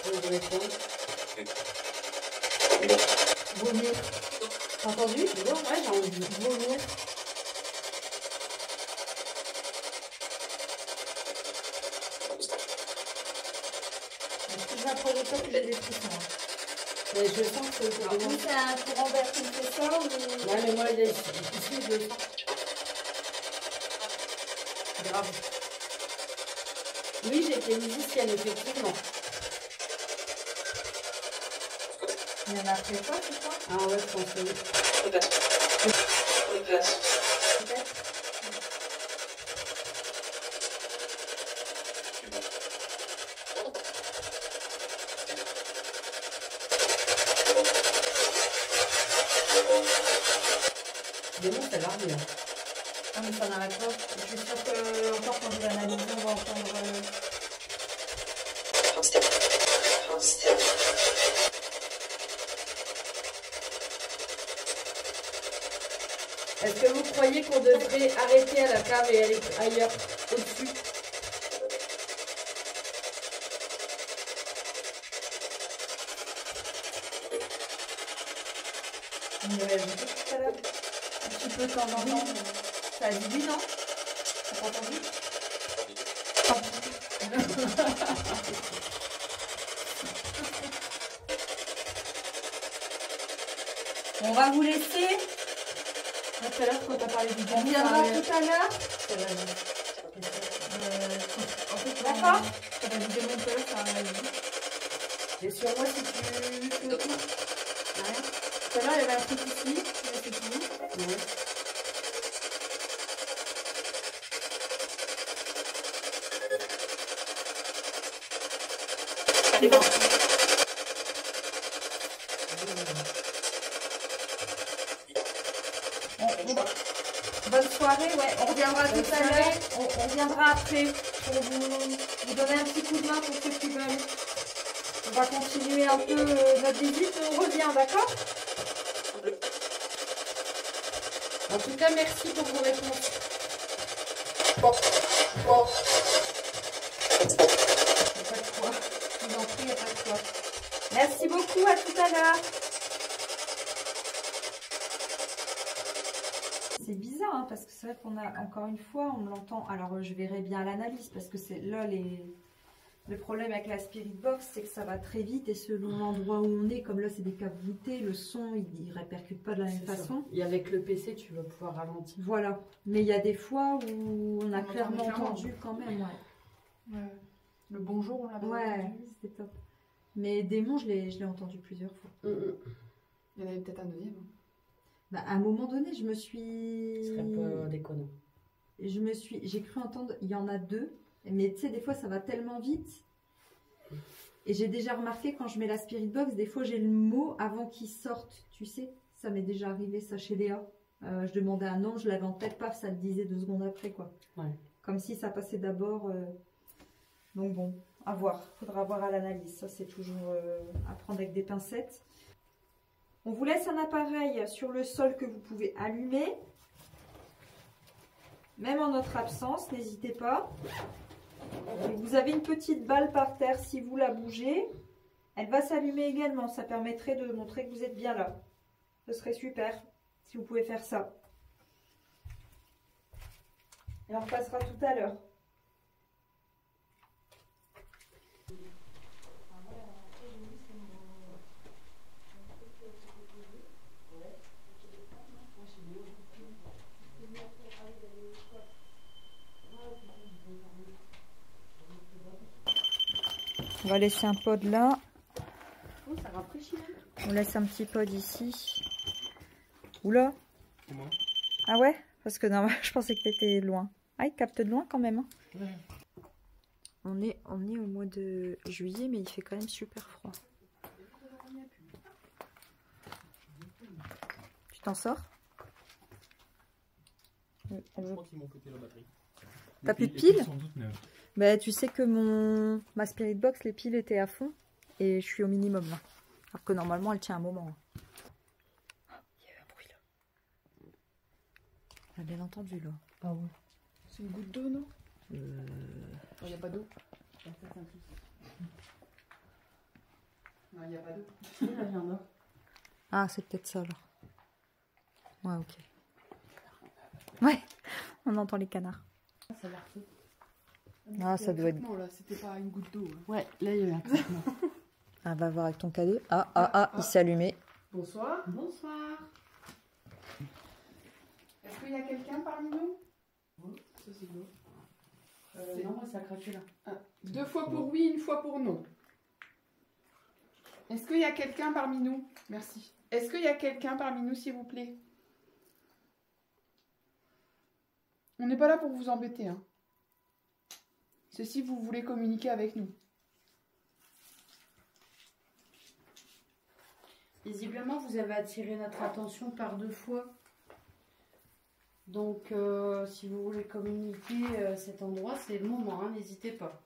Je vais répondre. Vomir. T'as entendu? Ouais, j'ai envie de vomir. Je n'apprendrai pas que j'ai des frissons. Mais je sens que c'est Alors, vous, c'est un courant vert qui me fait ça ou... Ouais, mais moi, ici, je le sens. Grave. Oui, j'étais musicienne, effectivement. Il y en a après quoi, tu crois? Ah ouais, je pense que oui. Peut-être. Peut-être. Peut-être. Mais non, ça l'arrive. Non, mais ça n'arrête pas. Je suis sûre que, encore quand je vais analyser, on va entendre... Est-ce que vous croyez qu'on devrait arrêter à la cave et aller ailleurs, au-dessus? On y avait ajouté tout à l'heure. Un petit peu de temps en temps. Ça a dit oui, non? T'as pas entendu? On va vous laisser. Tout à l'heure, quand t'as parlé du bon, on viendra tout à l'heure. D'accord. Quand t'as dit des mots tout à l'heure, ça a dit. Et sur moi, si tu le tout. Ouais. Tout à l'heure, il y avait un truc ici. Mais c'est fini. Ouais. C'est bon. Bonne soirée, ouais. On reviendra tout à l'heure. On reviendra après pour vous donner un petit coup de main pour ceux qui veulent. On va continuer un peu notre visite. On revient, d'accord? En tout cas, merci pour vos réponses. Bon. Bon. Il n'y a pas de quoi. Je vous en prie, il n'y a pas de quoi. Merci beaucoup, à tout à l'heure. C'est bizarre, hein, parce que c'est vrai qu'on a, encore une fois, on l'entend. Alors, je verrai bien l'analyse, parce que c'est là, le problème avec la Spirit Box, c'est que ça va très vite, et selon l'endroit où on est, comme là, c'est des caves voûtées, le son, il ne répercute pas de la même façon. Et avec le PC, tu vas pouvoir ralentir. Voilà. Mais il y a des fois où on a clairement entendu quand même, ouais. Ouais. Le bonjour, on l'a pas Ouais, entendu. c'était top. Mais Démon, je l'ai entendu plusieurs fois. Il y en avait peut-être un deuxième. Hein. Bah, à un moment donné, Ce serait pas déconnant. j'ai cru entendre, il y en a deux, mais tu sais, des fois, ça va tellement vite. Et j'ai déjà remarqué, quand je mets la Spirit Box, des fois, j'ai le mot avant qu'il sorte, tu sais. Ça m'est déjà arrivé, ça, chez Léa. Je demandais un nom, je l'avais en tête, paf, ça le disait 2 secondes après, quoi. Ouais. Comme si ça passait d'abord. Donc bon, à voir. Faudra voir à l'analyse. Ça, c'est toujours à prendre avec des pincettes. On vous laisse un appareil sur le sol que vous pouvez allumer. Même en notre absence, n'hésitez pas. Et vous avez une petite balle par terre, si vous la bougez, elle va s'allumer également. Ça permettrait de montrer que vous êtes bien là. Ce serait super si vous pouvez faire ça. Et on repassera tout à l'heure. On va laisser un pod là. Oh, ça rafraîchit même. On laisse un petit pod ici. Oula. C'est moi. Ah ouais? Parce que non, je pensais que tu étais loin. Ah, il capte de loin quand même. Hein. Ouais. On est au mois de juillet, mais il fait quand même super froid. Tu t'en sors? Je crois qu'ils m'ont pété la batterie. T'as plus de Les piles piles? sont toutes neuves. Bah, tu sais que ma Spirit Box, les piles étaient à fond et je suis au minimum là. Alors que normalement, elle tient un moment. Ah, il y a eu un bruit là. On a bien entendu là. Ah ouais. C'est une goutte d'eau, non? Il n'y a pas d'eau. Non, il n'y a pas d'eau. Il y en a. Ah, c'est peut-être ça alors. Ouais, ok. Ouais, on entend les canards. Ça va refait. Ah, ça doit être... Non, là, c'était pas une goutte d'eau. Hein. Ouais, là, il y a eu un traitement. Ah, va voir avec ton cadet. Il s'est allumé. Bonsoir. Bonsoir. Est-ce qu'il y a quelqu'un parmi nous? Ça c'est beau. Non, moi ça craque là. 2 fois pour oui, 1 fois pour non. Est-ce qu'il y a quelqu'un parmi nous? Merci. Est-ce qu'il y a quelqu'un parmi nous, s'il vous plaît? On n'est pas là pour vous embêter. Hein. C'est si vous voulez communiquer avec nous. Visiblement, vous avez attiré notre attention par 2 fois. Donc, si vous voulez communiquer cet endroit, c'est le moment, hein, n'hésitez pas.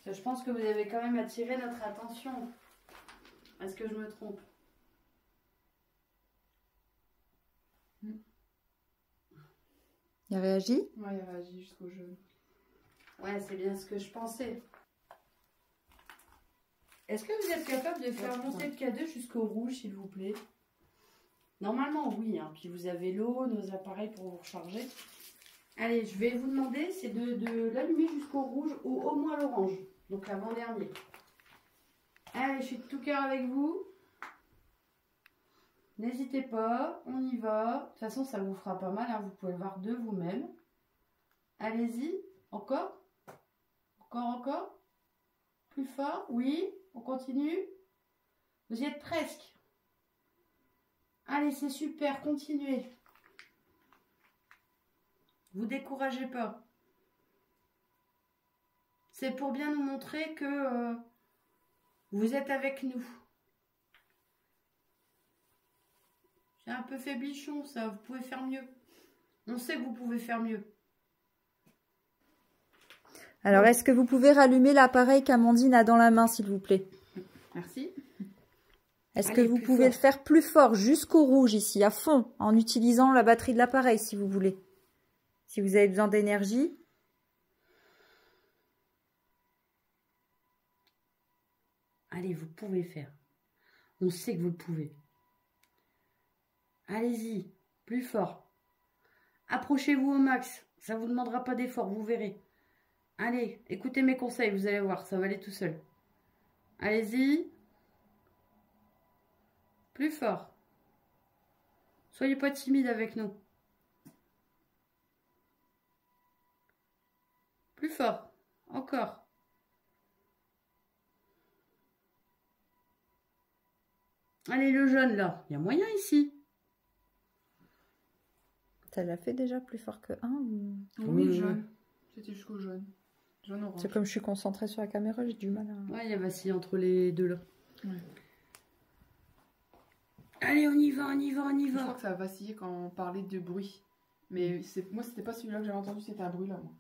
Parce que je pense que vous avez quand même attiré notre attention. Est-ce que je me trompe? Il a réagi? Ouais, il a réagi jusqu'au jeu. Ouais, c'est bien ce que je pensais. Est-ce que vous êtes capable de faire monter le K2 jusqu'au rouge, s'il vous plaît? Normalement, oui. Hein. Puis vous avez l'eau, nos appareils pour vous recharger. Allez, je vais vous demander, c'est de l'allumer jusqu'au rouge ou au moins l'orange. Donc l'avant-dernier. Allez, je suis de tout cœur avec vous. N'hésitez pas, on y va. De toute façon, ça vous fera pas mal. Hein. Vous pouvez le voir de vous-même. Allez-y. Encore? Encore? Plus fort? Oui. On continue? Vous y êtes presque. Allez, c'est super. Continuez. Vous découragez pas. C'est pour bien nous montrer que vous êtes avec nous. C'est un peu faiblichon, ça. Vous pouvez faire mieux. On sait que vous pouvez faire mieux. Alors, est-ce que vous pouvez rallumer l'appareil qu'Amandine a dans la main, s'il vous plaît? Merci. Est-ce que vous pouvez le faire plus fort, jusqu'au rouge, ici, à fond, en utilisant la batterie de l'appareil, si vous voulez? Si vous avez besoin d'énergie. Allez, vous pouvez faire. On sait que vous le pouvez. Allez-y, plus fort. Approchez-vous au max. Ça ne vous demandera pas d'effort, vous verrez. Allez, écoutez mes conseils, vous allez voir, ça va aller tout seul. Allez-y. Plus fort. Soyez pas timide avec nous. Plus fort. Encore. Allez, le jaune, là. Il y a moyen ici. Ça l'a fait déjà plus fort que 1 ou... Oui, jaune. C'était jusqu'au jaune. Jaune-orange. C'est comme je suis concentrée sur la caméra, j'ai du mal à... Ouais, il y a vacillé entre les deux, là. Ouais. Allez, on y va, on y va, on y Je va. crois que ça a vacillé quand on parlait de bruit. Mais moi, c'était pas celui-là que j'avais entendu, c'était un bruit là, moi.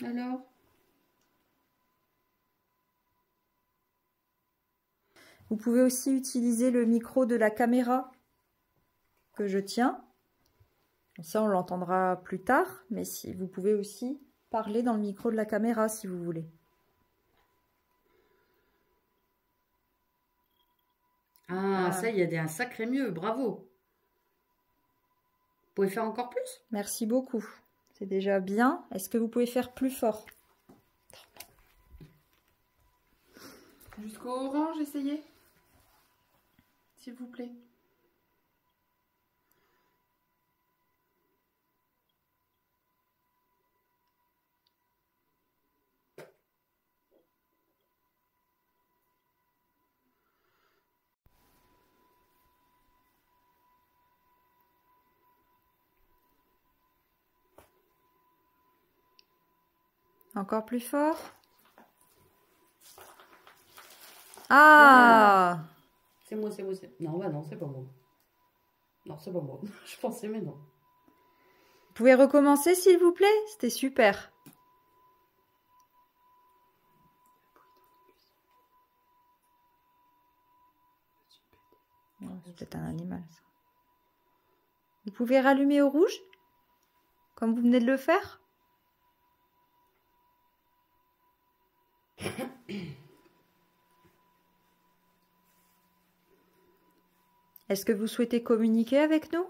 Alors? Vous pouvez aussi utiliser le micro de la caméra que je tiens. Ça, on l'entendra plus tard, mais si vous pouvez aussi parler dans le micro de la caméra si vous voulez. Ah, ça, il y a un sacré mieux, bravo. Vous pouvez faire encore plus? Merci beaucoup. C'est déjà bien. Est-ce que vous pouvez faire plus fort? Jusqu'au orange, essayez. S'il vous plaît. Encore plus fort. Ah! C'est moi, c'est moi. Non, bah non, c'est pas moi. Non, c'est pas moi. Je pensais, mais non. Vous pouvez recommencer, s'il vous plaît? C'était super. C'est peut-être un animal, ça. Vous pouvez rallumer au rouge? Comme vous venez de le faire? Est-ce que vous souhaitez communiquer avec nous?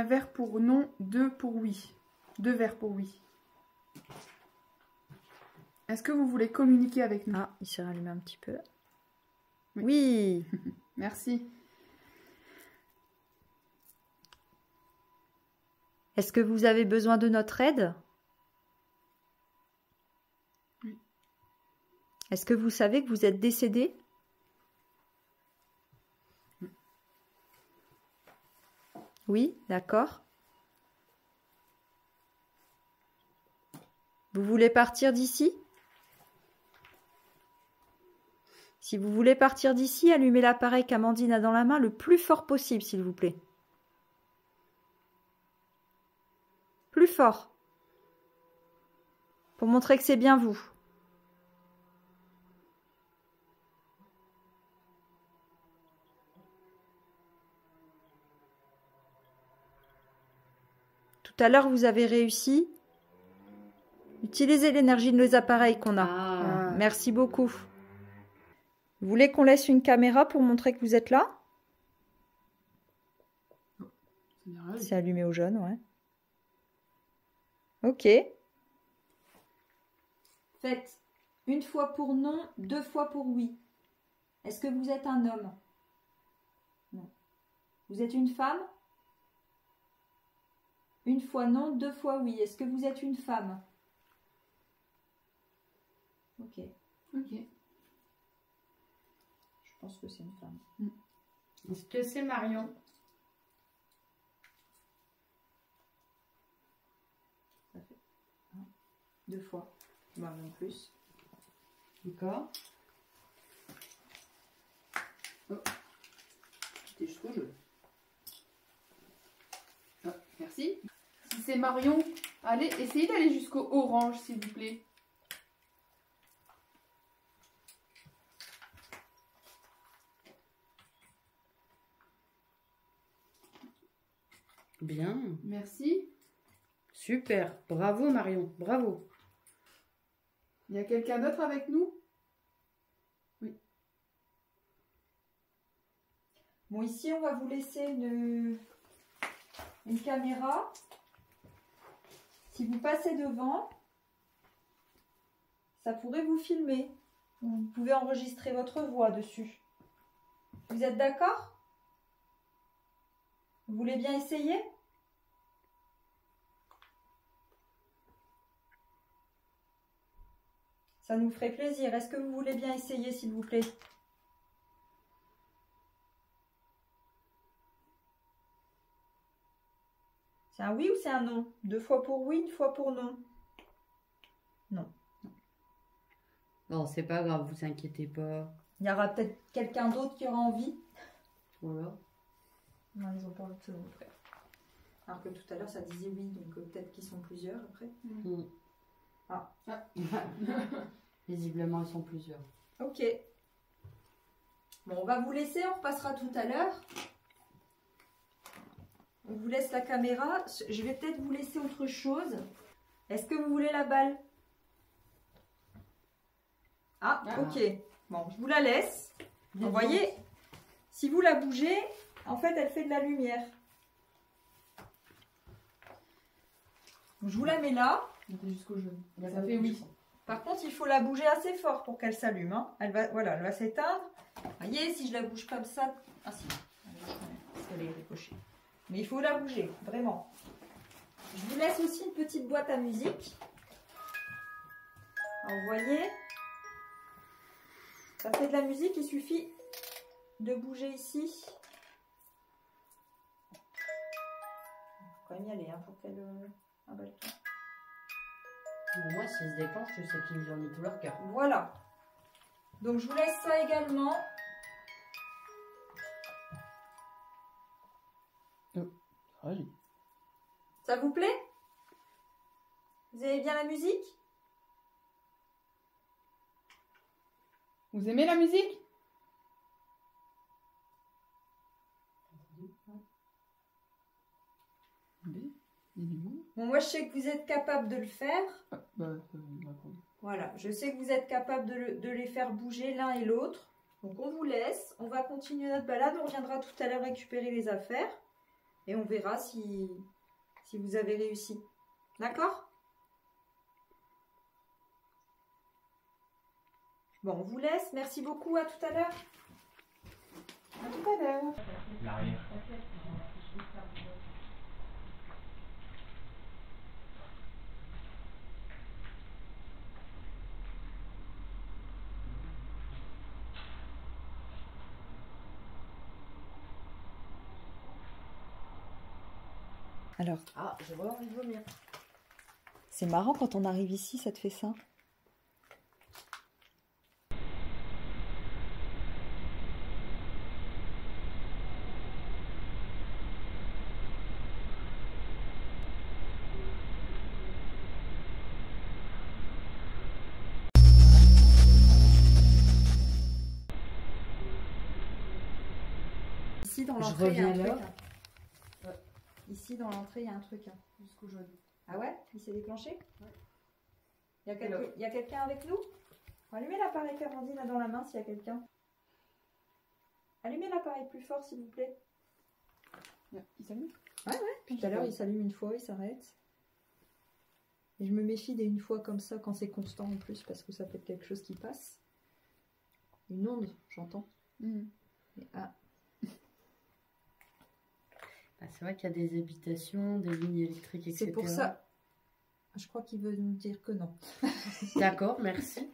verre pour non, 2 pour oui. 2 verres pour oui. Est-ce que vous voulez communiquer avec nous? Ah, il s'est rallumé un petit peu. Oui. Oui. Merci. Est-ce que vous avez besoin de notre aide? Oui. Est-ce que vous savez que vous êtes décédé? Oui, d'accord. Vous voulez partir d'ici? Si vous voulez partir d'ici, allumez l'appareil qu'Amandine a dans la main le plus fort possible, s'il vous plaît. Plus fort. Pour montrer que c'est bien vous. Tout à l'heure, vous avez réussi. Utilisez l'énergie de nos appareils qu'on a. Ah. Merci beaucoup. Vous voulez qu'on laisse une caméra pour montrer que vous êtes là? C'est allumé au jaune, ouais. Ok. Faites 1 fois pour non, 2 fois pour oui. Est-ce que vous êtes un homme? Non. Vous êtes une femme? 1 fois non, 2 fois oui. Est-ce que vous êtes une femme? Ok. Ok. Je pense que c'est une femme. Est-ce que c'est Marion? Ça fait 1, 2 fois. Bah, même plus. D'accord. J'étais jusqu'au jeu. Ah, merci. Si c'est Marion, allez, essayez d'aller jusqu'au orange, s'il vous plaît. Bien. Merci. Super. Bravo Marion. Bravo. Il y a quelqu'un d'autre avec nous? Oui. Bon, ici, on va vous laisser une caméra. Si vous passez devant, ça pourrait vous filmer. Vous pouvez enregistrer votre voix dessus. Vous êtes d'accord? Vous voulez bien essayer? Ça nous ferait plaisir. Est-ce que vous voulez bien essayer, s'il vous plaît? C'est un oui ou c'est un non? 2 fois pour oui, 1 fois pour non. Non. Non, c'est pas grave, vous inquiétez pas. Il y aura peut-être quelqu'un d'autre qui aura envie. Voilà. Non, ils ont pas envie de se montrer. Alors que tout à l'heure, ça disait oui, donc peut-être qu'ils sont plusieurs après. Mm. Ah. Visiblement, ils sont plusieurs. Ok. Bon, on va vous laisser, on repassera tout à l'heure. On vous laisse la caméra. Je vais peut-être vous laisser autre chose. Est-ce que vous voulez la balle? Ah, ok. Bon, je vous la laisse. Vous voyez, si vous la bougez, en fait, elle fait de la lumière. Je vous la mets là. Jusqu'au jaune. Ça fait oui. Par contre, il faut la bouger assez fort pour qu'elle s'allume. Hein. Elle va s'éteindre. Vous voyez, si je la bouge comme ça... Ah si, elle est décochée. Mais il faut la bouger, vraiment. Je vous laisse aussi une petite boîte à musique. Alors, vous voyez, ça fait de la musique, il suffit de bouger ici. Il faut quand même y aller hein, pour qu'elle... Ah bah, Bon, moi, s'ils se déclenchent, je sais qu'ils ont mis tout leur cœur. voilà. Donc, je vous laisse ça également. Allez. Ça vous plaît? Vous aimez bien la musique? Vous aimez la musique? Bon, moi, je sais que vous êtes capable de le faire. Voilà, je sais que vous êtes capable de les faire bouger l'un et l'autre. Donc, on vous laisse. On va continuer notre balade. On reviendra tout à l'heure récupérer les affaires. et on verra si vous avez réussi. D'accord? Bon, on vous laisse. Merci beaucoup. À tout à l'heure. À tout à l'heure. L'arrière. Alors, Ah, j'ai vraiment envie de vomir. c'est marrant quand on arrive ici, ça te fait ça? Ici dans Je l'entrée, il y a un reviens truc. là. Ici dans l'entrée, il y a un truc. Jusqu'au jaune. Ah ouais? Il s'est déclenché? Ouais. Il y a quelqu'un avec nous? Allumez l'appareil qu'Amandine a dans la main s'il y a quelqu'un. Allumez l'appareil plus fort s'il vous plaît. Il s'allume? Tout à l'heure il s'allume une fois, il s'arrête. Et je me méfie des une fois comme ça quand c'est constant en plus parce que ça peut être quelque chose qui passe. Une onde, j'entends. Mais, ah, Ah, c'est vrai qu'il y a des habitations, des lignes électriques, etc. c'est pour ça. Je crois qu'il veut nous dire que non. D'accord, merci.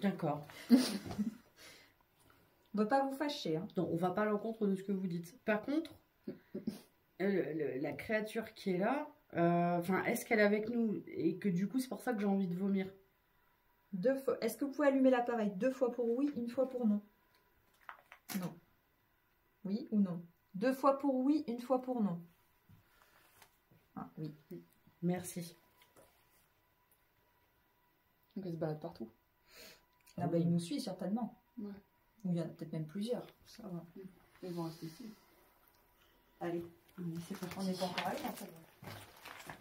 D'accord. On va pas vous fâcher. Hein. Non, on va pas à l'encontre de ce que vous dites. Par contre, la créature qui est là, est-ce qu'elle est avec nous? Et que du coup, c'est pour ça que j'ai envie de vomir. 2 fois. Est-ce que vous pouvez allumer l'appareil 2 fois pour oui, 1 fois pour non? Non. Oui ou non? 2 fois pour oui, 1 fois pour non. Ah oui. Merci. Donc elle se balade partout. Ah bah, il nous suit certainement. Ouais. Ou il y en a peut-être même plusieurs. Ça va. Ils vont rester ici. Allez. C'est parti. On n'est pas encore allé en fait.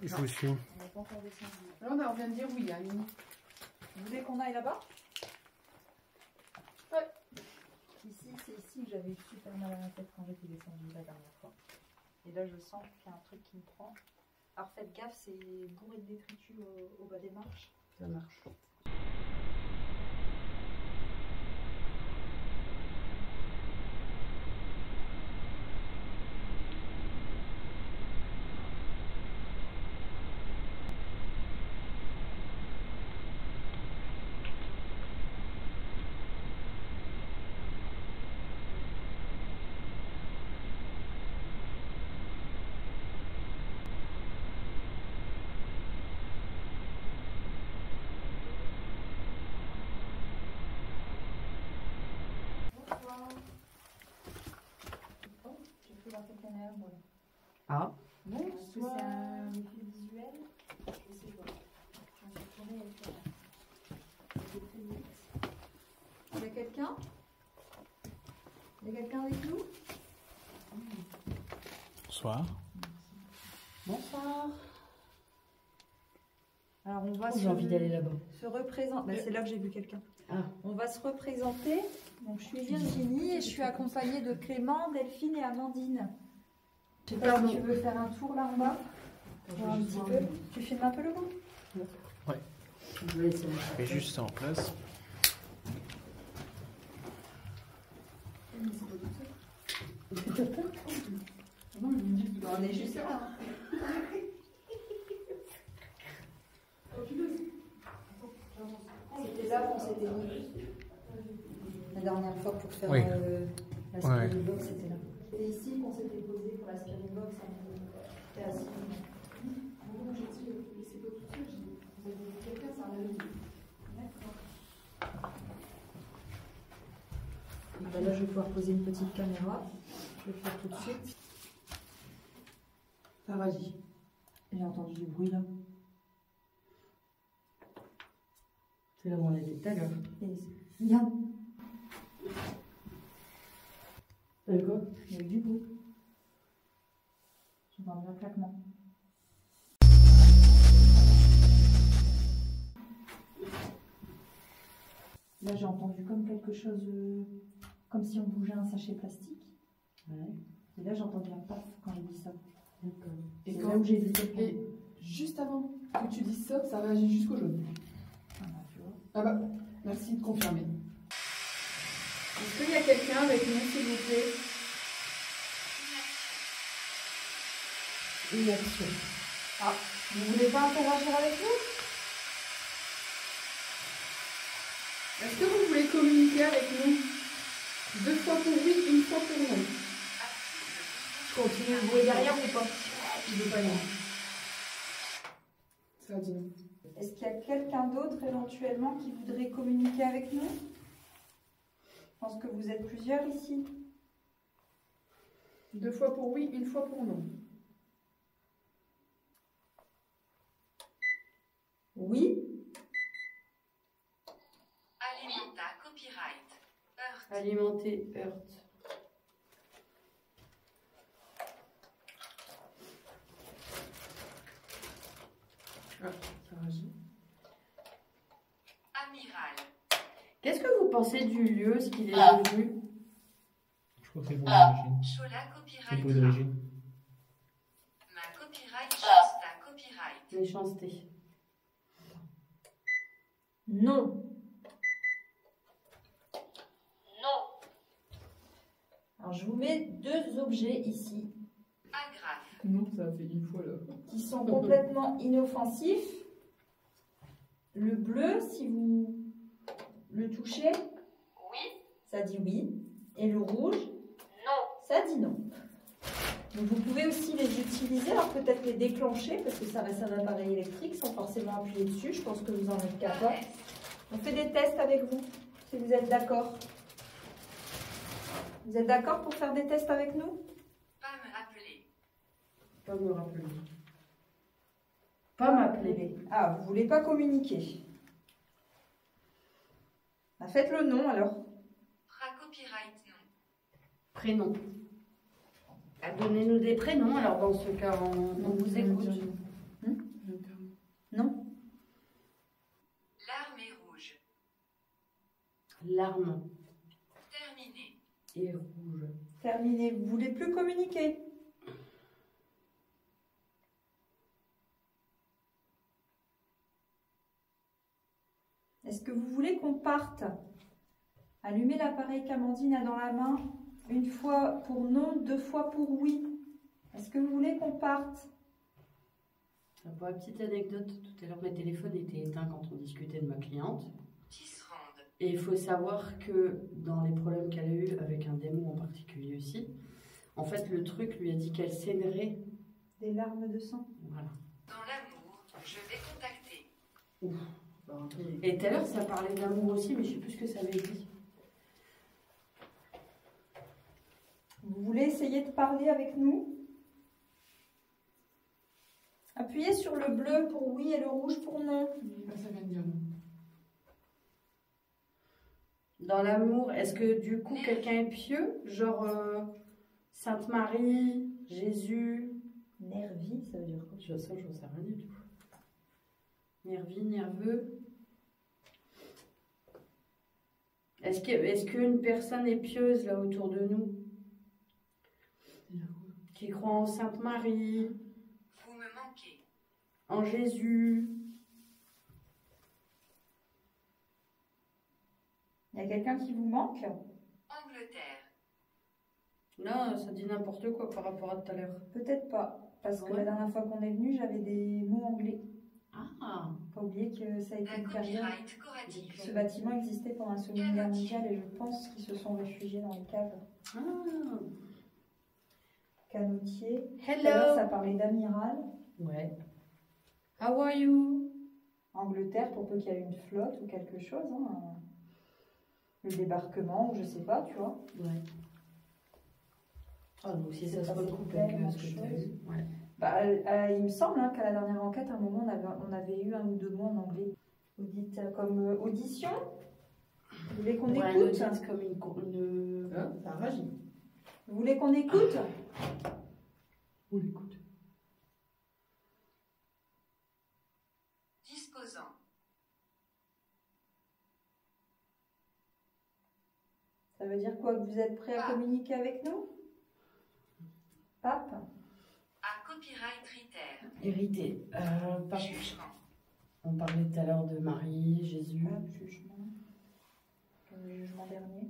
Je vous suis. On n'est pas encore descendu. Là, on vient de dire oui, hein, Mimi. Vous voulez qu'on aille là-bas? Ouais. Ici, c'est ici que j'avais eu super mal à la tête quand j'étais descendue la dernière fois. Et là, je sens qu'il y a un truc qui me prend. Alors faites gaffe, c'est bourré de détritus au bas des marches. Ça marche. J'ai pris dans quelqu'un derrière moi. Ah, Est-ce que c'est un effet visuel? Je sais pas. Je me suis retournée avec très vite. Il y a quelqu'un? Il y a quelqu'un avec nous? Bonsoir. bonsoir. Alors on va J'ai envie d'aller là-bas. se représenter. C'est là que j'ai vu quelqu'un. Ah, On va se représenter. Donc je suis Virginie et je suis accompagnée de Clément, Delphine et Amandine. Je sais pas si tu veux faire un tour là en bas. Voir un petit peu. Tu filmes un peu le bout? je vais essayer. Je mets juste ça en place. On est juste là. C'était là qu'on s'était mis la dernière fois pour faire Oui. la spirit box, c'était là. C'était ici qu'on s'était posé pour la spirit box. C'était assis. Ben là, je vais pouvoir poser une petite caméra. Je vais le faire tout de suite. Ah, vas-y. J'ai entendu du bruit là. C'est là où on était tout à l'heure. Viens. D'accord. Il y a eu du bruit. J'entends bien un claquement. Là, j'ai entendu comme quelque chose, comme si on bougeait un sachet plastique. Ouais. Et là, j'entends bien paf quand il dit ça. Et C'est quand là où j'ai dit ça. Et juste avant que tu dises ça, ça réagit jusqu'au jaune. Ah bah, tu vois. Ah bah, merci de confirmer. Est-ce qu'il y a quelqu'un avec nous, s'il vous plaît? Une action. Ah, vous voulez pas interagir avec nous? Est-ce que vous voulez communiquer avec nous? 2 fois pour oui, 1 fois pour non. Je continue de jouer derrière ou pas? Il veut pas non. Ça a dit non. Est-ce qu'il y a quelqu'un d'autre éventuellement qui voudrait communiquer avec nous? Je pense que vous êtes plusieurs ici. 2 fois pour oui, 1 fois pour non. Oui? Alimenta copyright. Heurt. Alimenter, heurt. Ah, ça réagit. Amiral. Qu'est-ce que vous pensez du lieu, ce qu'il est devenu? Je crois que c'est pour d'origine. Chola C'est copyright. pour d'origine. Ma copyright Shasta copyright. Méchanceté. Non. Alors je vous mets 2 objets ici Agrafe. Non, ça a fait 1 fois là. qui sont complètement inoffensifs. Le bleu, si vous le touchez, Oui. ça dit oui. Et le rouge, Non. ça dit non. Donc vous pouvez aussi les utiliser, alors peut-être les déclencher, parce que ça reste un appareil électrique sans forcément appuyer dessus. Je pense que vous en êtes capable. On fait des tests avec vous, si vous êtes d'accord. Vous êtes d'accord pour faire des tests avec nous? Pas me appeler. Pas me rappeler. Pas m'appeler. Ah, vous voulez pas communiquer? Bah, faites le nom alors. Fra copyright non. Prénom. Ah, donnez-nous des prénoms, alors dans ce cas, on vous écoute. Non? L'arme est rouge. L'arme Terminé. est rouge. Terminé. Vous voulez plus communiquer? Est-ce que vous voulez qu'on parte? Allumez l'appareil qu'Amandine a dans la main. 1 fois pour non, 2 fois pour oui. Est-ce que vous voulez qu'on parte? Pour la petite anecdote, tout à l'heure, mon téléphone était éteint quand on discutait de ma cliente. Tisserande. Et il faut savoir que dans les problèmes qu'elle a eu avec un démon en particulier aussi, en fait, le truc lui a dit qu'elle saignerait. Des larmes de sang. Voilà. Dans l'amour, je vais contacter. Et tout à l'heure, ça parlait d'amour aussi, mais je sais plus ce que ça avait dit. Vous voulez essayer de parler avec nous? Appuyez sur le bleu pour oui et le rouge pour non. Ah, ça vient de dire non. Dans l'amour, est-ce que du coup, quelqu'un est pieux? Genre Sainte Marie, Jésus? Nervi, ça veut dire quoi? Je sais rien du tout. Nervi, nerveux. Est-ce qu'une personne est pieuse là autour de nous? Qui croit en Sainte Marie, Vous me manquez. en Jésus? Il y a quelqu'un qui vous manque? Angleterre. Non, ça dit n'importe quoi par rapport à tout à l'heure. Peut-être pas, parce que Ouais. la dernière fois qu'on est venu, j'avais des mots anglais. Ah, Pas oublier que ça a été La une carrière. copyright corative. Ce bâtiment existait pendant la Seconde Guerre mondiale et je pense qu'ils se sont réfugiés dans les caves. ah. Canotier. Tout à l'heure, ça Hello. parlait d'amiral. Ouais. How are you? Angleterre, pour peu qu'il y ait une flotte ou quelque chose. Hein. Le débarquement, ou je sais pas, tu vois. Ouais. Ah, donc si ça C'est se pas recoupe tellement avec ce que tu as chose. eu. Ouais. Bah, il me semble hein, qu'à la dernière enquête, à un moment, on avait eu 1 ou 2 mots en anglais. Vous dites comme audition? Vous voulez qu'on Ouais, écoute? c'est comme une... Hein, ça réagit. Vous voulez qu'on écoute? On l'écoute. Disposant. Ça veut dire quoi? Que vous êtes prêt à communiquer avec nous? Pape. À copyright Ritter. Hérité. Pape. Jugement. On parlait tout à l'heure de Marie, Jésus. Jugement. Le jugement dernier.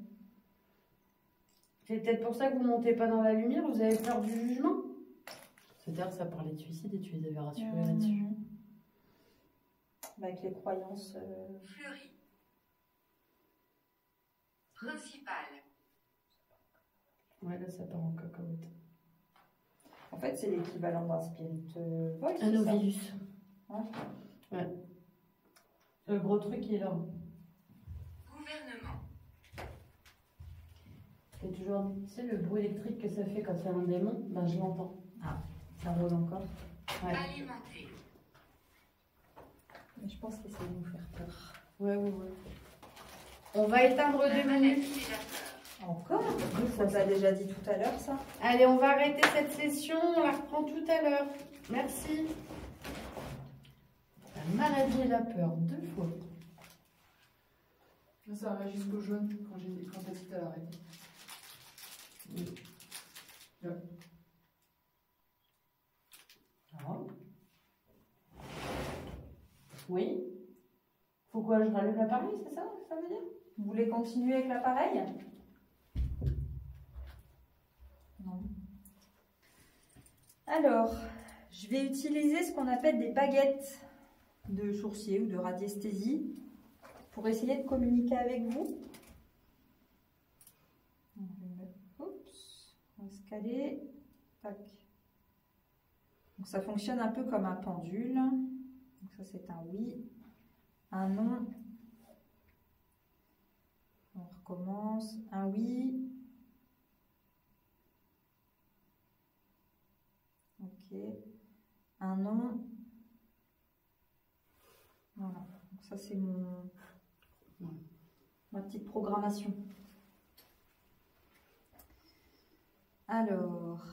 C'est peut-être pour ça que vous montez pas dans la lumière, vous avez peur du jugement. C'est-à-dire que ça parlait de suicide et tu les avais rassurés là-dessus. Avec les croyances. Fleury. Principal. Ouais, là ça part en cacahuète. En fait, c'est l'équivalent d'un spirit voice. Un Ovilus. Ouais. Ouais. Le gros truc il est là. Gouvernement. C'est toujours, tu sais, le bruit électrique que ça fait quand il y a un démon, ben je l'entends. Ah, ça roule encore. Ouais. Alimenter. Mais je pense qu'il essaie de nous faire peur. Ouais. On va éteindre La 2 maladie minutes. et la peur. Encore? Ça t'a déjà dit tout à l'heure, ça? Allez, on va arrêter cette session, on la reprend tout à l'heure. Merci. La maladie et la peur, 2 fois. Ça va jusqu'au jaune quand t'as dit que t'allais arrêter. Ah. Oui. Faut quoi, je rallume l'appareil, c'est ça que ça veut dire? Vous voulez continuer avec l'appareil? Non. Alors, je vais utiliser ce qu'on appelle des baguettes de sourcier ou de radiesthésie pour essayer de communiquer avec vous. Oups, on va se caler. Tac. Donc ça fonctionne un peu comme un pendule. Donc ça c'est un oui, un non. On recommence. Un oui. Ok. Un non. Voilà. Donc ça c'est ma petite programmation. Alors.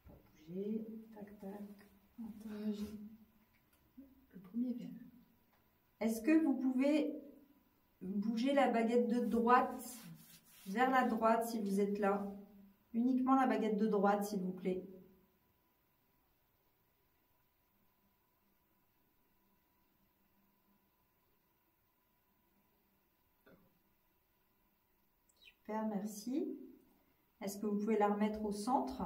Pas bouger. Tac tac. Interagis. Le premier verre. Est-ce que vous pouvez bouger la baguette de droite vers la droite si vous êtes là? Uniquement la baguette de droite, s'il vous plaît. Super, merci. Est-ce que vous pouvez la remettre au centre?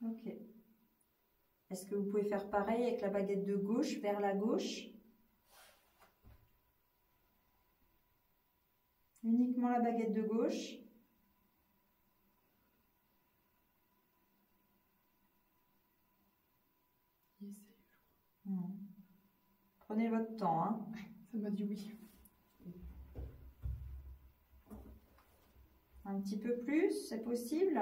Ok. Est-ce que vous pouvez faire pareil avec la baguette de gauche vers la gauche? Uniquement la baguette de gauche. Prenez votre temps, hein. Ça m'a dit oui. Un petit peu plus, c'est possible?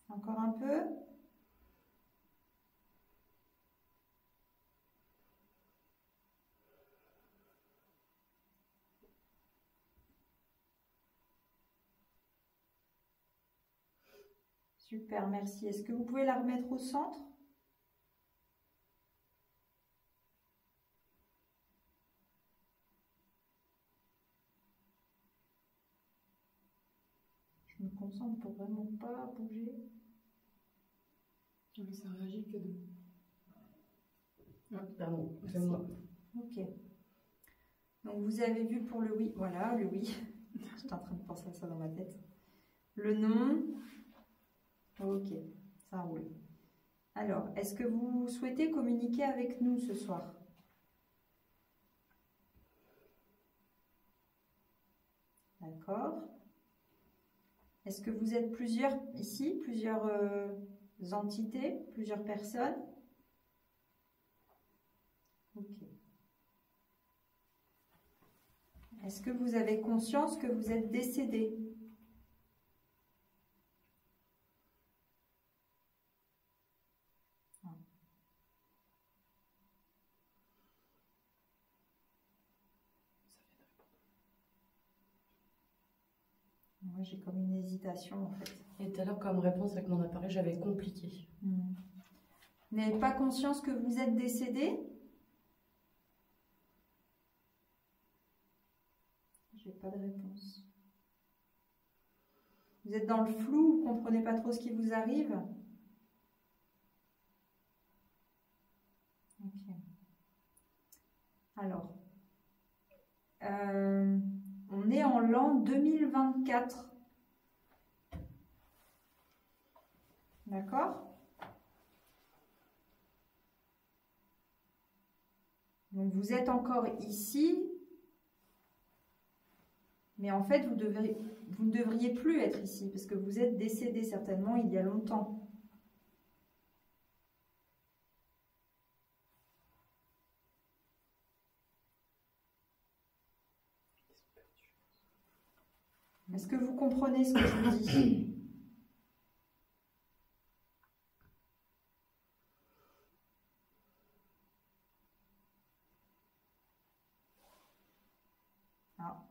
Encore un peu. Super, merci. Est-ce que vous pouvez la remettre au centre? Je me concentre pour vraiment pas bouger. Mais ça réagit que de. Pardon, c'est moi. Ok. Donc vous avez vu pour le oui, voilà, le oui. J'étais en train de penser à ça dans ma tête. Le non. Ok, ça roule. Alors, est-ce que vous souhaitez communiquer avec nous ce soir? D'accord. Est-ce que vous êtes plusieurs ici, plusieurs entités, plusieurs personnes? Ok. Est-ce que vous avez conscience que vous êtes décédé? Moi, j'ai comme une hésitation en fait. Et tout à l'heure, comme réponse avec mon appareil, j'avais compliqué. Vous n'avez pas conscience que vous êtes décédé? J'ai pas de réponse. Vous êtes dans le flou, vous comprenez pas trop ce qui vous arrive? Ok. Alors, on est en l'an 2024. D'accord? Donc vous êtes encore ici, mais en fait vous ne devriez plus être ici parce que vous êtes décédé certainement il y a longtemps. Est-ce que vous comprenez ce que je vous dis? Ah,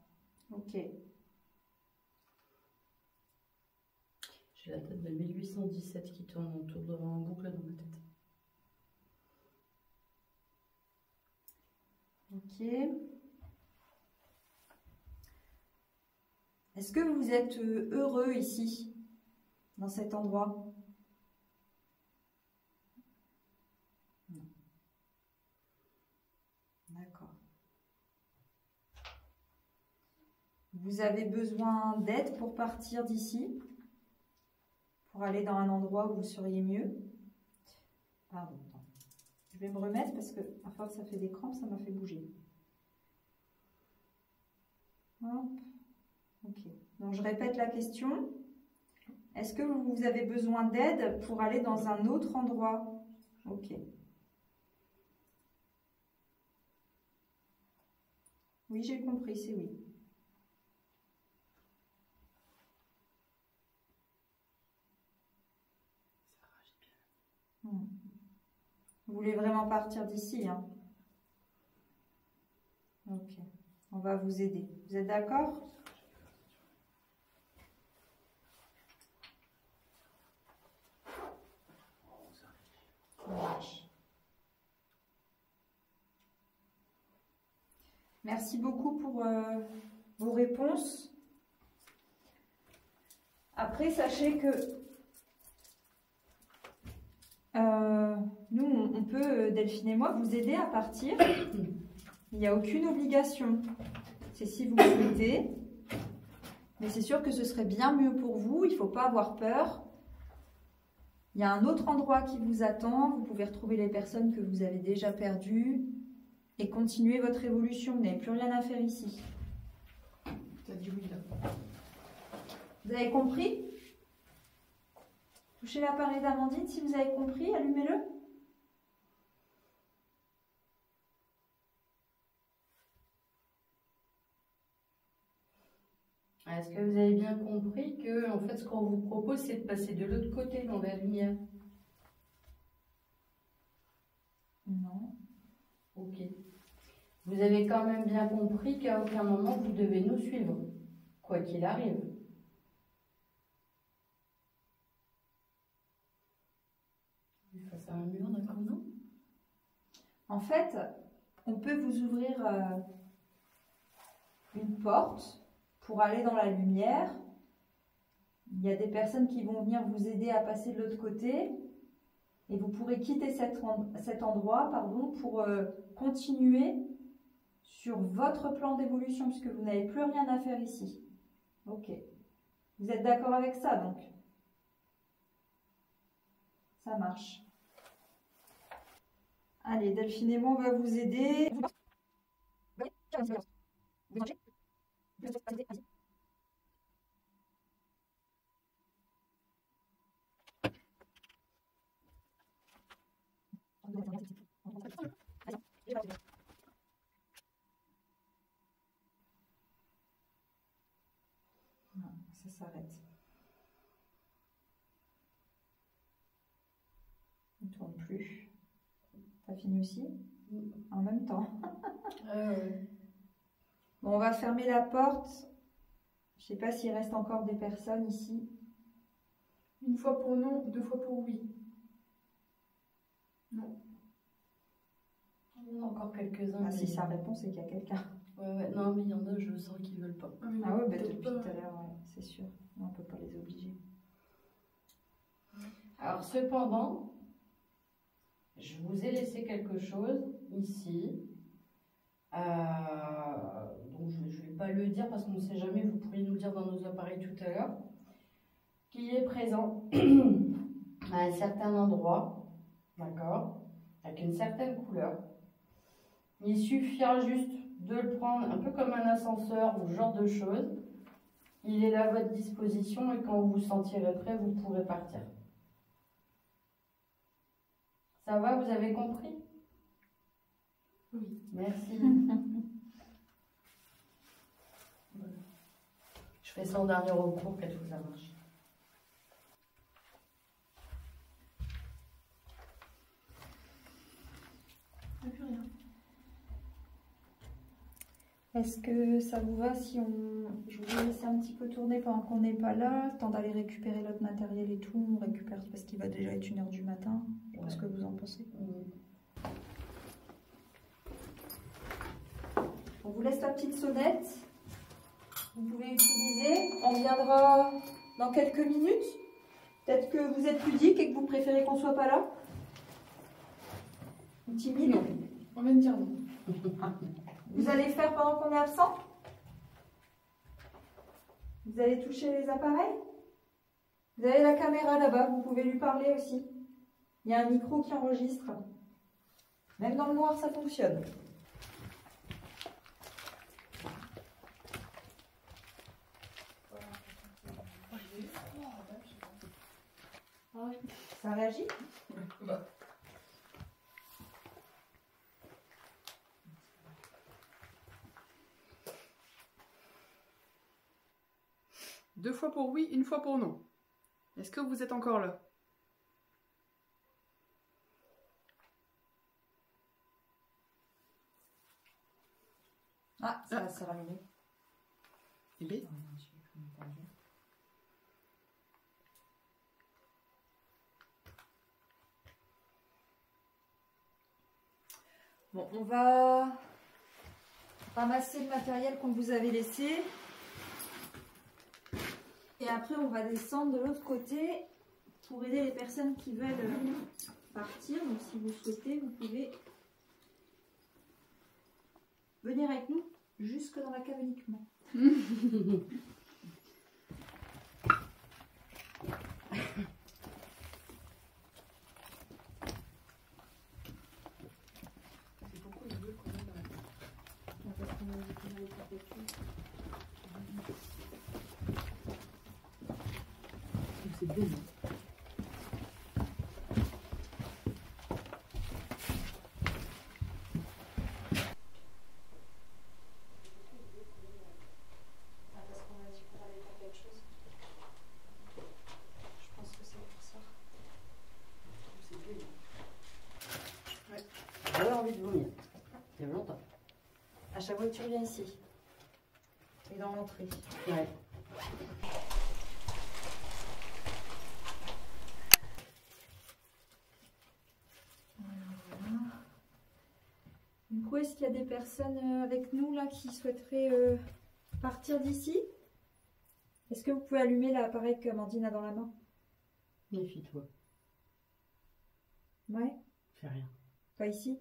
ok. J'ai la tête de 1817 qui tourne autour de en boucle dans ma tête. Ok. Est-ce que vous êtes heureux ici, dans cet endroit? Non. D'accord. Vous avez besoin d'aide pour partir d'ici? Pour aller dans un endroit où vous seriez mieux? Pardon. Je vais me remettre parce que à force ça fait des crampes, ça m'a fait bouger. Hop. Ok. Donc je répète la question. Est-ce que vous avez besoin d'aide pour aller dans un autre endroit? Ok. Oui, j'ai compris, c'est oui. Vous voulez vraiment partir d'ici, hein? Ok. On va vous aider. Vous êtes d'accord? Ça marche. Merci beaucoup pour vos réponses. Après, sachez que nous, on peut, Delphine et moi, vous aider à partir. Il n'y a aucune obligation. C'est si vous le souhaitez. Mais c'est sûr que ce serait bien mieux pour vous. Il ne faut pas avoir peur. Il y a un autre endroit qui vous attend. Vous pouvez retrouver les personnes que vous avez déjà perdues et continuer votre évolution. Vous n'avez plus rien à faire ici. Tu as dit oui là. Vous avez compris? Touchez l'appareil d'Amandine si vous avez compris. Allumez-le. Est-ce que vous avez bien compris que en fait ce qu'on vous propose c'est de passer de l'autre côté dans la lumière? Non. Ok. Vous avez quand même bien compris qu'à aucun moment vous devez nous suivre, quoi qu'il arrive. Face à un mur, d'accord, non? En fait, on peut vous ouvrir une porte pour aller dans la lumière. Il y a des personnes qui vont venir vous aider à passer de l'autre côté et vous pourrez quitter cet endroit pour continuer sur votre plan d'évolution puisque vous n'avez plus rien à faire ici. Ok. Vous êtes d'accord avec ça donc? Ça marche. Allez, Delphine et moi, on va vous aider. Non, ça s'arrête. On ne tourne plus. T'as fini aussi? En même temps. Bon, on va fermer la porte Je sais pas s'il reste encore des personnes ici. Une fois pour non, 2 fois pour oui. Non. Il y en a encore quelques-uns. Ah, si mais- ça répond, c'est qu'il y a quelqu'un. Ouais, non, mais il y en a, je sens qu'ils veulent pas. mais Ah ouais, bah, peut-être depuis pas. tout à l'heure, ouais, c'est sûr. Non, on peut pas les obliger. Alors, cependant, je vous ai laissé quelque chose ici. Donc, je ne vais pas le dire parce qu'on ne sait jamais, vous pourriez nous le dire dans nos appareils tout à l'heure. Qui est présent à un certain endroit, d'accord, avec une certaine couleur. Il suffira juste de le prendre un peu comme un ascenseur ou ce genre de choses. Il est là à votre disposition et quand vous vous sentirez prêt, vous pourrez partir. Ça va, vous avez compris? Oui. Merci. Voilà. Je fais ça en dernier recours, peut-être que ça marche. Il n'y a plus rien. Est-ce que ça vous va si je vous ai laissé un petit peu tourner pendant qu'on n'est pas là, le temps d'aller récupérer l'autre matériel et tout, on récupère parce qu'il va déjà être 1h du matin. Je sais pas ce que vous en pensez. On vous laisse la petite sonnette. Vous pouvez utiliser. On viendra dans quelques minutes. Peut-être que vous êtes ludique et que vous préférez qu'on soit pas là. Ou timide. Non. On vient de dire non. Vous allez faire pendant qu'on est absent? Vous allez toucher les appareils? Vous avez la caméra là-bas, vous pouvez lui parler aussi. Il y a un micro qui enregistre. Même dans le noir, ça fonctionne. Ça réagit? Deux fois pour oui, une fois pour non. Est-ce que vous êtes encore là? Ah, ça s'est rallumé. Eh bien, Bon, on va ramasser le matériel qu'on vous avait laissé. Et après, on va descendre de l'autre côté pour aider les personnes qui veulent partir. Donc, si vous souhaitez, vous pouvez venir avec nous jusque dans la cave uniquement. C'est beau. Parce qu'on a dit qu'on allait faire quelque chose. Je pense que c'est pour ça. J'avais envie de vomir. Il y a longtemps. À chaque fois que tu reviens ici. Et dans l'entrée. Ouais. Du coup, est-ce qu'il y a des personnes avec nous là qui souhaiteraient partir d'ici? Est-ce que vous pouvez allumer l'appareil qu'Amandine a dans la main? Méfie-toi. Ouais, Fais rien. pas ici.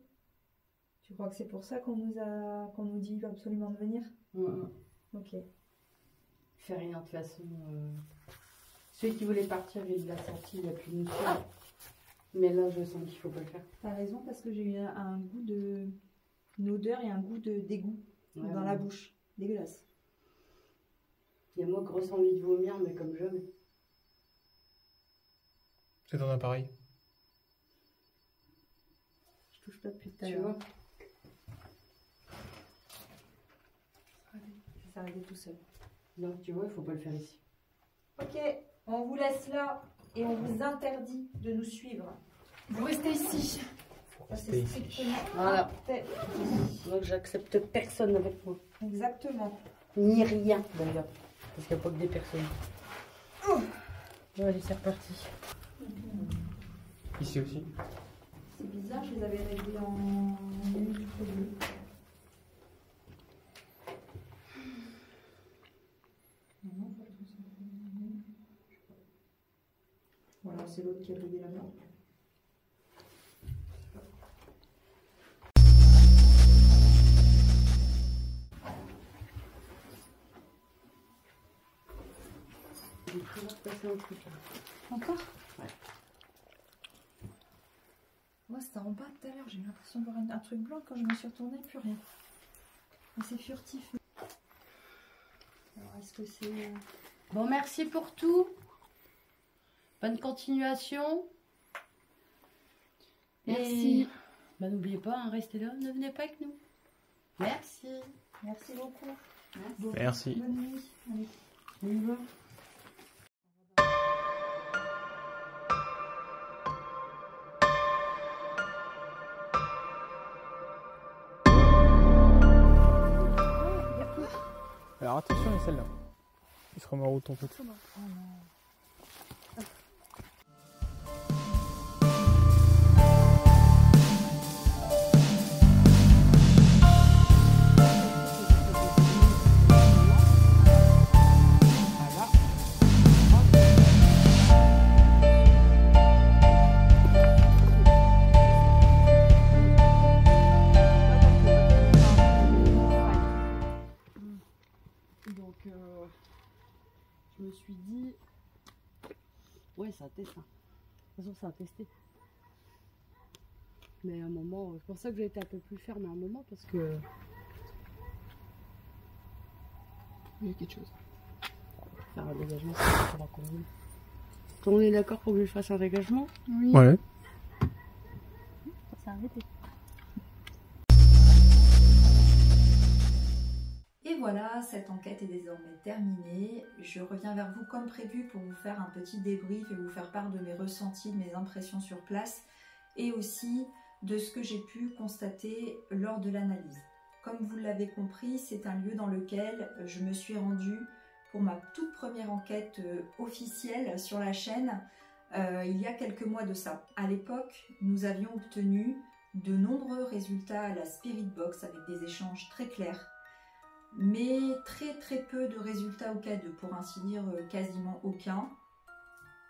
Tu crois que c'est pour ça qu'on nous dit absolument de venir? Ok. Fais rien de toute façon. Celui qui voulait partir, il l'a senti, il a pu nous suivre. Mais là, je sens qu'il faut pas le faire. T'as raison parce que j'ai eu un goût de... une odeur et un goût de dégoût Ouais, dans ouais. la bouche. Dégueulasse. Il y a moi grosse envie de vomir, mais comme jamais. C'est ton appareil. Je touche pas depuis tout à Tu l'heure. vois? Ça s'est arrêté tout seul. Non, tu vois, il faut pas le faire ici. Ok, on vous laisse là et on vous interdit de nous suivre. vous restez ici. Ça, c'est strictement Voilà. interdit. Donc j'accepte personne avec moi. Exactement. Ni rien d'ailleurs. Parce qu'il n'y a pas que des personnes. Bon, allez, c'est reparti. Ici aussi. C'est bizarre, je les avais réglés en bleu. Voilà, c'est l'autre qui a brillé là-bas. J'ai toujours passé un truc là. Encore? Ouais. Moi, c'était en bas tout à l'heure. J'ai eu l'impression de voir un truc blanc. Quand je me suis retournée, plus rien. Mais c'est furtif. Alors, est-ce que c'est... Bon, merci pour tout. Bonne continuation. Merci. Et bah, n'oubliez pas, hein, restez là, ne venez pas avec nous. Merci. Merci beaucoup. Merci. Bonne nuit. Allez. On y va. Alors attention, il y a celle-là. Il se remet en route ton pote. Donc, je me suis dit, ouais, ça teste. Hein. De toute façon, ça a testé. Mais à un moment, c'est pour ça que j'ai été un peu plus ferme à un moment parce que. Il y a quelque chose. Faire un dégagement, ça va convenir. On est d'accord pour que je fasse un dégagement? Oui. Ouais. Ça a arrêté. Et voilà, cette enquête est désormais terminée. Je reviens vers vous comme prévu pour vous faire un petit débrief et vous faire part de mes ressentis, de mes impressions sur place et aussi de ce que j'ai pu constater lors de l'analyse. Comme vous l'avez compris, c'est un lieu dans lequel je me suis rendue pour ma toute première enquête officielle sur la chaîne il y a quelques mois de ça. À l'époque, nous avions obtenu de nombreux résultats à la Spirit Box avec des échanges très clairs, mais très peu de résultats au K2, pour ainsi dire quasiment aucun.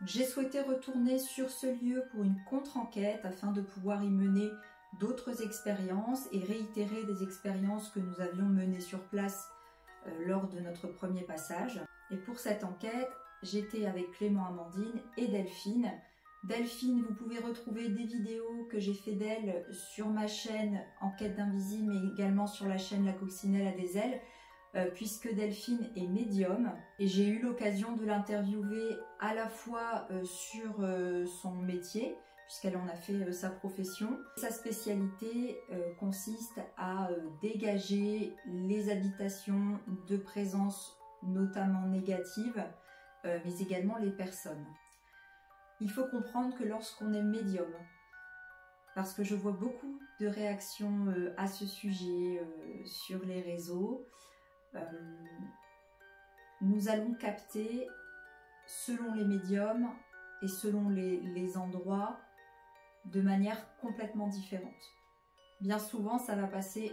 J'ai souhaité retourner sur ce lieu pour une contre-enquête afin de pouvoir y mener d'autres expériences et réitérer des expériences que nous avions menées sur place lors de notre premier passage. Et pour cette enquête, j'étais avec Clément, Amandine et Delphine. Delphine, vous pouvez retrouver des vidéos que j'ai fait d'elle sur ma chaîne Enquête d'Invisible, mais également sur la chaîne La Coccinelle a des ailes, puisque Delphine est médium. Et j'ai eu l'occasion de l'interviewer à la fois sur son métier, puisqu'elle en a fait sa profession. Sa spécialité consiste à dégager les habitations de présence, notamment négatives, mais également les personnes. Il faut comprendre que lorsqu'on est médium, parce que je vois beaucoup de réactions à ce sujet sur les réseaux, nous allons capter, selon les médiums et selon les endroits, de manière complètement différente. Bien souvent, ça va passer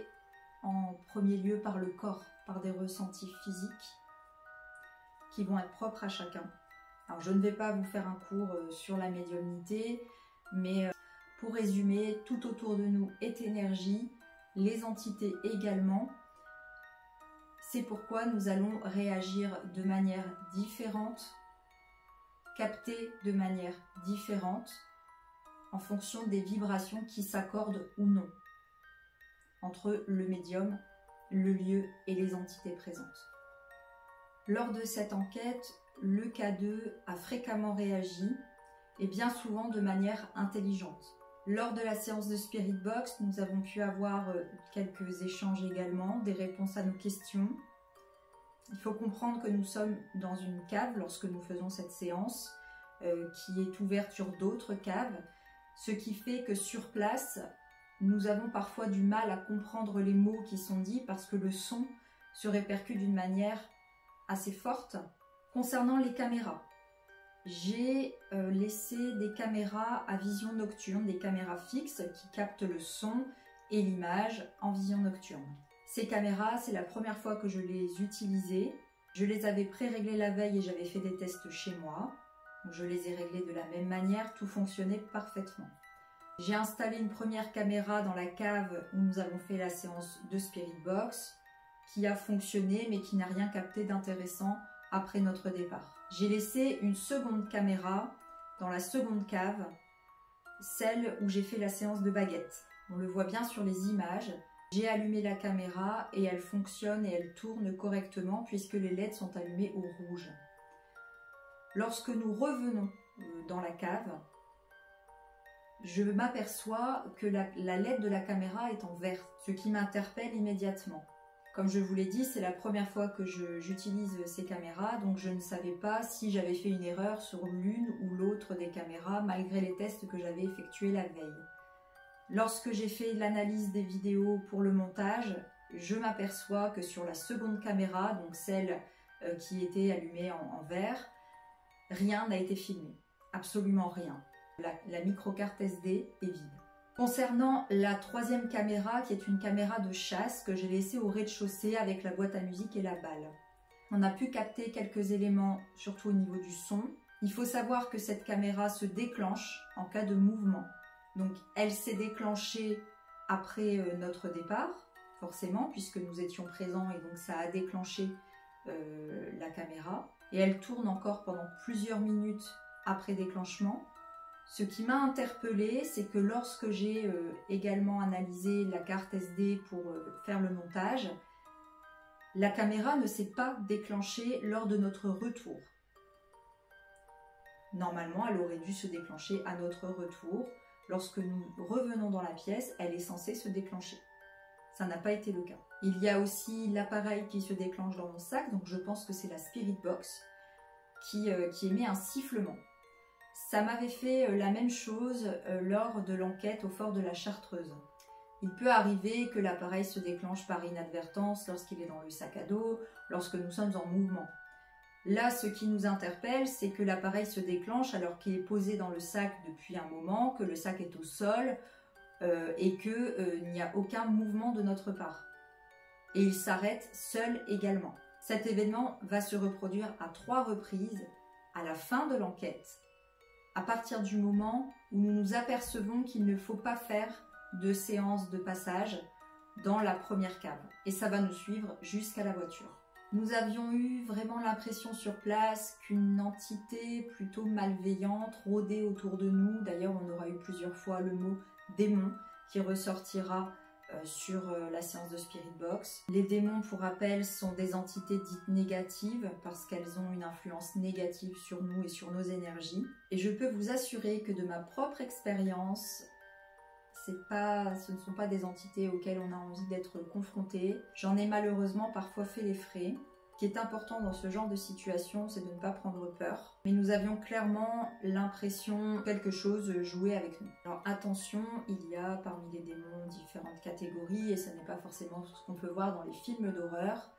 en premier lieu par le corps, par des ressentis physiques qui vont être propres à chacun. Alors, je ne vais pas vous faire un cours sur la médiumnité, mais pour résumer, tout autour de nous est énergie, les entités également. C'est pourquoi nous allons réagir de manière différente, capter de manière différente, en fonction des vibrations qui s'accordent ou non entre le médium, le lieu et les entités présentes. Lors de cette enquête, le K2 a fréquemment réagi et bien souvent de manière intelligente. Lors de la séance de Spirit Box, nous avons pu avoir quelques échanges également, des réponses à nos questions. Il faut comprendre que nous sommes dans une cave lorsque nous faisons cette séance qui est ouverte sur d'autres caves, ce qui fait que sur place, nous avons parfois du mal à comprendre les mots qui sont dits parce que le son se répercute d'une manière assez forte concernant les caméras. J'ai laissé des caméras à vision nocturne, des caméras fixes qui captent le son et l'image en vision nocturne. Ces caméras, c'est la première fois que je les utilisais. Je les avais pré-réglées la veille et j'avais fait des tests chez moi. Donc je les ai réglées de la même manière, tout fonctionnait parfaitement. J'ai installé une première caméra dans la cave où nous avons fait la séance de Spirit Box, qui a fonctionné mais qui n'a rien capté d'intéressant après notre départ. J'ai laissé une seconde caméra dans la seconde cave, celle où j'ai fait la séance de baguette. On le voit bien sur les images. J'ai allumé la caméra et elle fonctionne et elle tourne correctement puisque les LED sont allumés au rouge. Lorsque nous revenons dans la cave, je m'aperçois que la LED de la caméra est en vert, ce qui m'interpelle immédiatement. Comme je vous l'ai dit, c'est la première fois que j'utilise ces caméras, donc je ne savais pas si j'avais fait une erreur sur l'une ou l'autre des caméras, malgré les tests que j'avais effectués la veille. Lorsque j'ai fait l'analyse des vidéos pour le montage, je m'aperçois que sur la seconde caméra, donc celle qui était allumée en vert, rien n'a été filmé, absolument rien. La microcarte SD est vide. Concernant la troisième caméra, qui est une caméra de chasse que j'ai laissée au rez-de-chaussée avec la boîte à musique et la balle. On a pu capter quelques éléments, surtout au niveau du son. Il faut savoir que cette caméra se déclenche en cas de mouvement. Donc elle s'est déclenchée après notre départ, forcément, puisque nous étions présents et donc ça a déclenché la caméra. Et elle tourne encore pendant plusieurs minutes après déclenchement. Ce qui m'a interpellée, c'est que lorsque j'ai également analysé la carte SD pour faire le montage, la caméra ne s'est pas déclenchée lors de notre retour. Normalement, elle aurait dû se déclencher à notre retour. Lorsque nous revenons dans la pièce, elle est censée se déclencher. Ça n'a pas été le cas. Il y a aussi l'appareil qui se déclenche dans mon sac, donc je pense que c'est la Spirit Box qui émet un sifflement. Ça m'avait fait la même chose lors de l'enquête au fort de la Chartreuse. Il peut arriver que l'appareil se déclenche par inadvertance lorsqu'il est dans le sac à dos, lorsque nous sommes en mouvement. Là, ce qui nous interpelle, c'est que l'appareil se déclenche alors qu'il est posé dans le sac depuis un moment, que le sac est au sol et qu'il n'y a aucun mouvement de notre part. Et il s'arrête seul également. Cet événement va se reproduire à 3 reprises à la fin de l'enquête, à partir du moment où nous nous apercevons qu'il ne faut pas faire de séance de passage dans la première cave. Et ça va nous suivre jusqu'à la voiture. Nous avions eu vraiment l'impression sur place qu'une entité plutôt malveillante rôdait autour de nous. D'ailleurs, on aura eu plusieurs fois le mot démon qui ressortira sur la séance de Spirit Box. Les démons, pour rappel, sont des entités dites négatives parce qu'elles ont une influence négative sur nous et sur nos énergies. Et je peux vous assurer que de ma propre expérience, ce ne sont pas des entités auxquelles on a envie d'être confronté. J'en ai malheureusement parfois fait les frais. Ce qui est important dans ce genre de situation, c'est de ne pas prendre peur. Mais nous avions clairement l'impression que quelque chose jouait avec nous. Alors attention, il y a parmi les démons différentes catégories et ce n'est pas forcément ce qu'on peut voir dans les films d'horreur.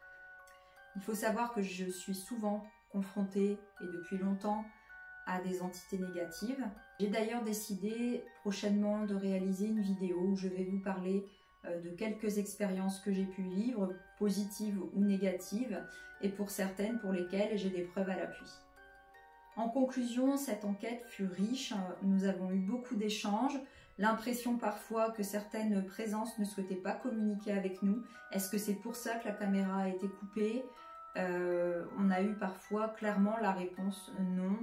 Il faut savoir que je suis souvent confrontée, et depuis longtemps, à des entités négatives. J'ai d'ailleurs décidé prochainement de réaliser une vidéo où je vais vous parler de quelques expériences que j'ai pu vivre, positives ou négatives, et pour certaines pour lesquelles j'ai des preuves à l'appui. En conclusion, cette enquête fut riche, nous avons eu beaucoup d'échanges, l'impression parfois que certaines présences ne souhaitaient pas communiquer avec nous. Est-ce que c'est pour ça que la caméra a été coupée? On a eu parfois clairement la réponse non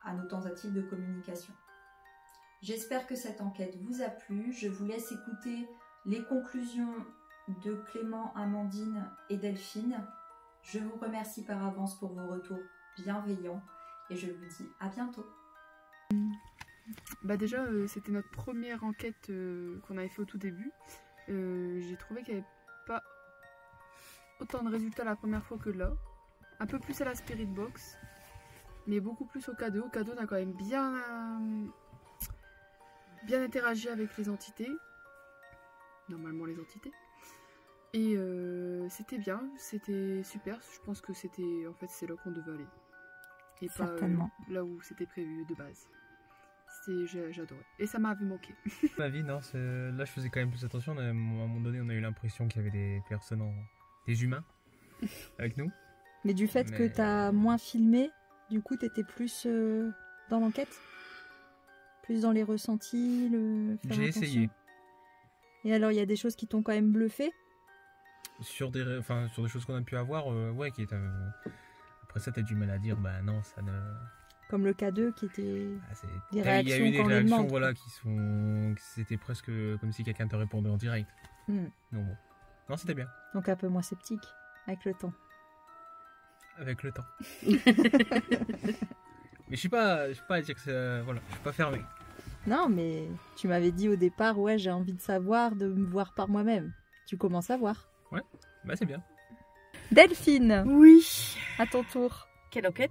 à nos tentatives de communication. J'espère que cette enquête vous a plu. Je vous laisse écouter les conclusions de Clément, Amandine et Delphine. Je vous remercie par avance pour vos retours bienveillants et je vous dis à bientôt. Bah déjà, c'était notre première enquête qu'on avait fait au tout début. J'ai trouvé qu'il n'y avait pas autant de résultats la première fois que là. Un peu plus à la Spirit Box, mais beaucoup plus au K2. Au K2, on a quand même bien interagi avec les entités. Normalement les entités. Et c'était bien, c'était super. Je pense que c'était en fait c'est là qu'on devait aller. Et pas Certainement. là où c'était prévu de base. J'adorais. Et ça m'avait manqué. Ma vie, non, là je faisais quand même plus attention. À un moment donné, on a eu l'impression qu'il y avait des personnes, des humains avec nous. Mais du fait que tu as moins filmé, du coup, tu étais plus dans l'enquête? Plus dans les ressentis, faire J'ai attention. essayé. Et alors, il y a des choses qui t'ont quand même bluffé? Sur des choses qu'on a pu avoir, ouais, qui est après ça, t'as du mal à dire, bah non, ça ne. Comme le K2 qui était des Il y réactions a eu des quand on les réactions, demande. voilà, c'était presque comme si quelqu'un te répondait en direct. Hmm. Donc bon. Non, c'était bien. Donc un peu moins sceptique avec le temps. Avec le temps. Mais je suis pas à dire que c'est. Voilà, je suis pas fermé. Non, mais tu m'avais dit au départ, ouais, j'ai envie de savoir, de me voir par moi-même. Tu commences à voir. Ouais, bah c'est bien. Delphine, Oui. à ton tour. Quelle enquête?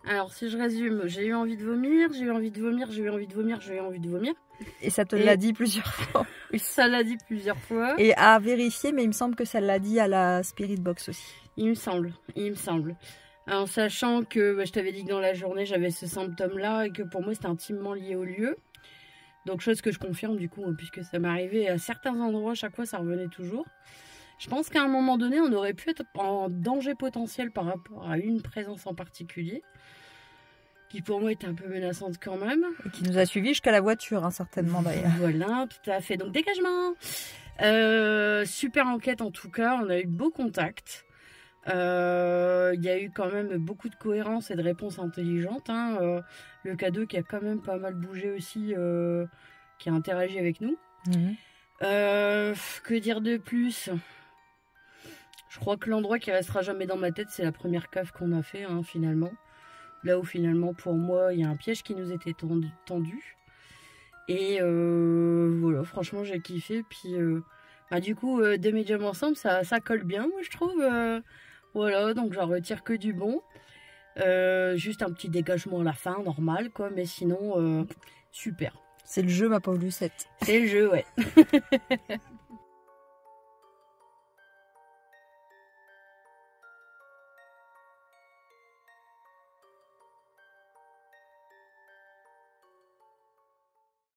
Alors, si je résume, j'ai eu envie de vomir, j'ai eu envie de vomir, j'ai eu envie de vomir, j'ai eu envie de vomir. Et ça te Et- l'a dit plusieurs fois. Et ça l'a dit plusieurs fois. Et à vérifier, mais il me semble que ça l'a dit à la Spirit Box aussi. Il me semble. En sachant que je t'avais dit que dans la journée, j'avais ce symptôme-là et que pour moi, c'était intimement lié au lieu. Donc, chose que je confirme du coup, puisque ça m'arrivait à certains endroits, à chaque fois, ça revenait toujours. Je pense qu'à un moment donné, on aurait pu être en danger potentiel par rapport à une présence en particulier, qui pour moi était un peu menaçante quand même. Et qui nous a suivis jusqu'à la voiture, hein, certainement d'ailleurs. Voilà, tout à fait. Donc dégagement. Super enquête en tout cas, on a eu de beaux contacts. Il y a eu quand même beaucoup de cohérence et de réponses intelligentes. Hein. Le K2 qui a quand même pas mal bougé aussi, qui a interagi avec nous. Mhm. Que dire de plus? Je crois que l'endroit qui restera jamais dans ma tête, c'est la première cave qu'on a fait, hein, finalement. Là où finalement, pour moi, il y a un piège qui nous était tendu. Et voilà, franchement, j'ai kiffé. Puis, du coup, deux médiums ensemble, ça colle bien, moi, je trouve. Voilà, donc j'en retire que du bon. Juste un petit dégagement à la fin, normal, quoi. Mais sinon, super. C'est le jeu, ma pauvre Lucette. C'est le jeu, ouais.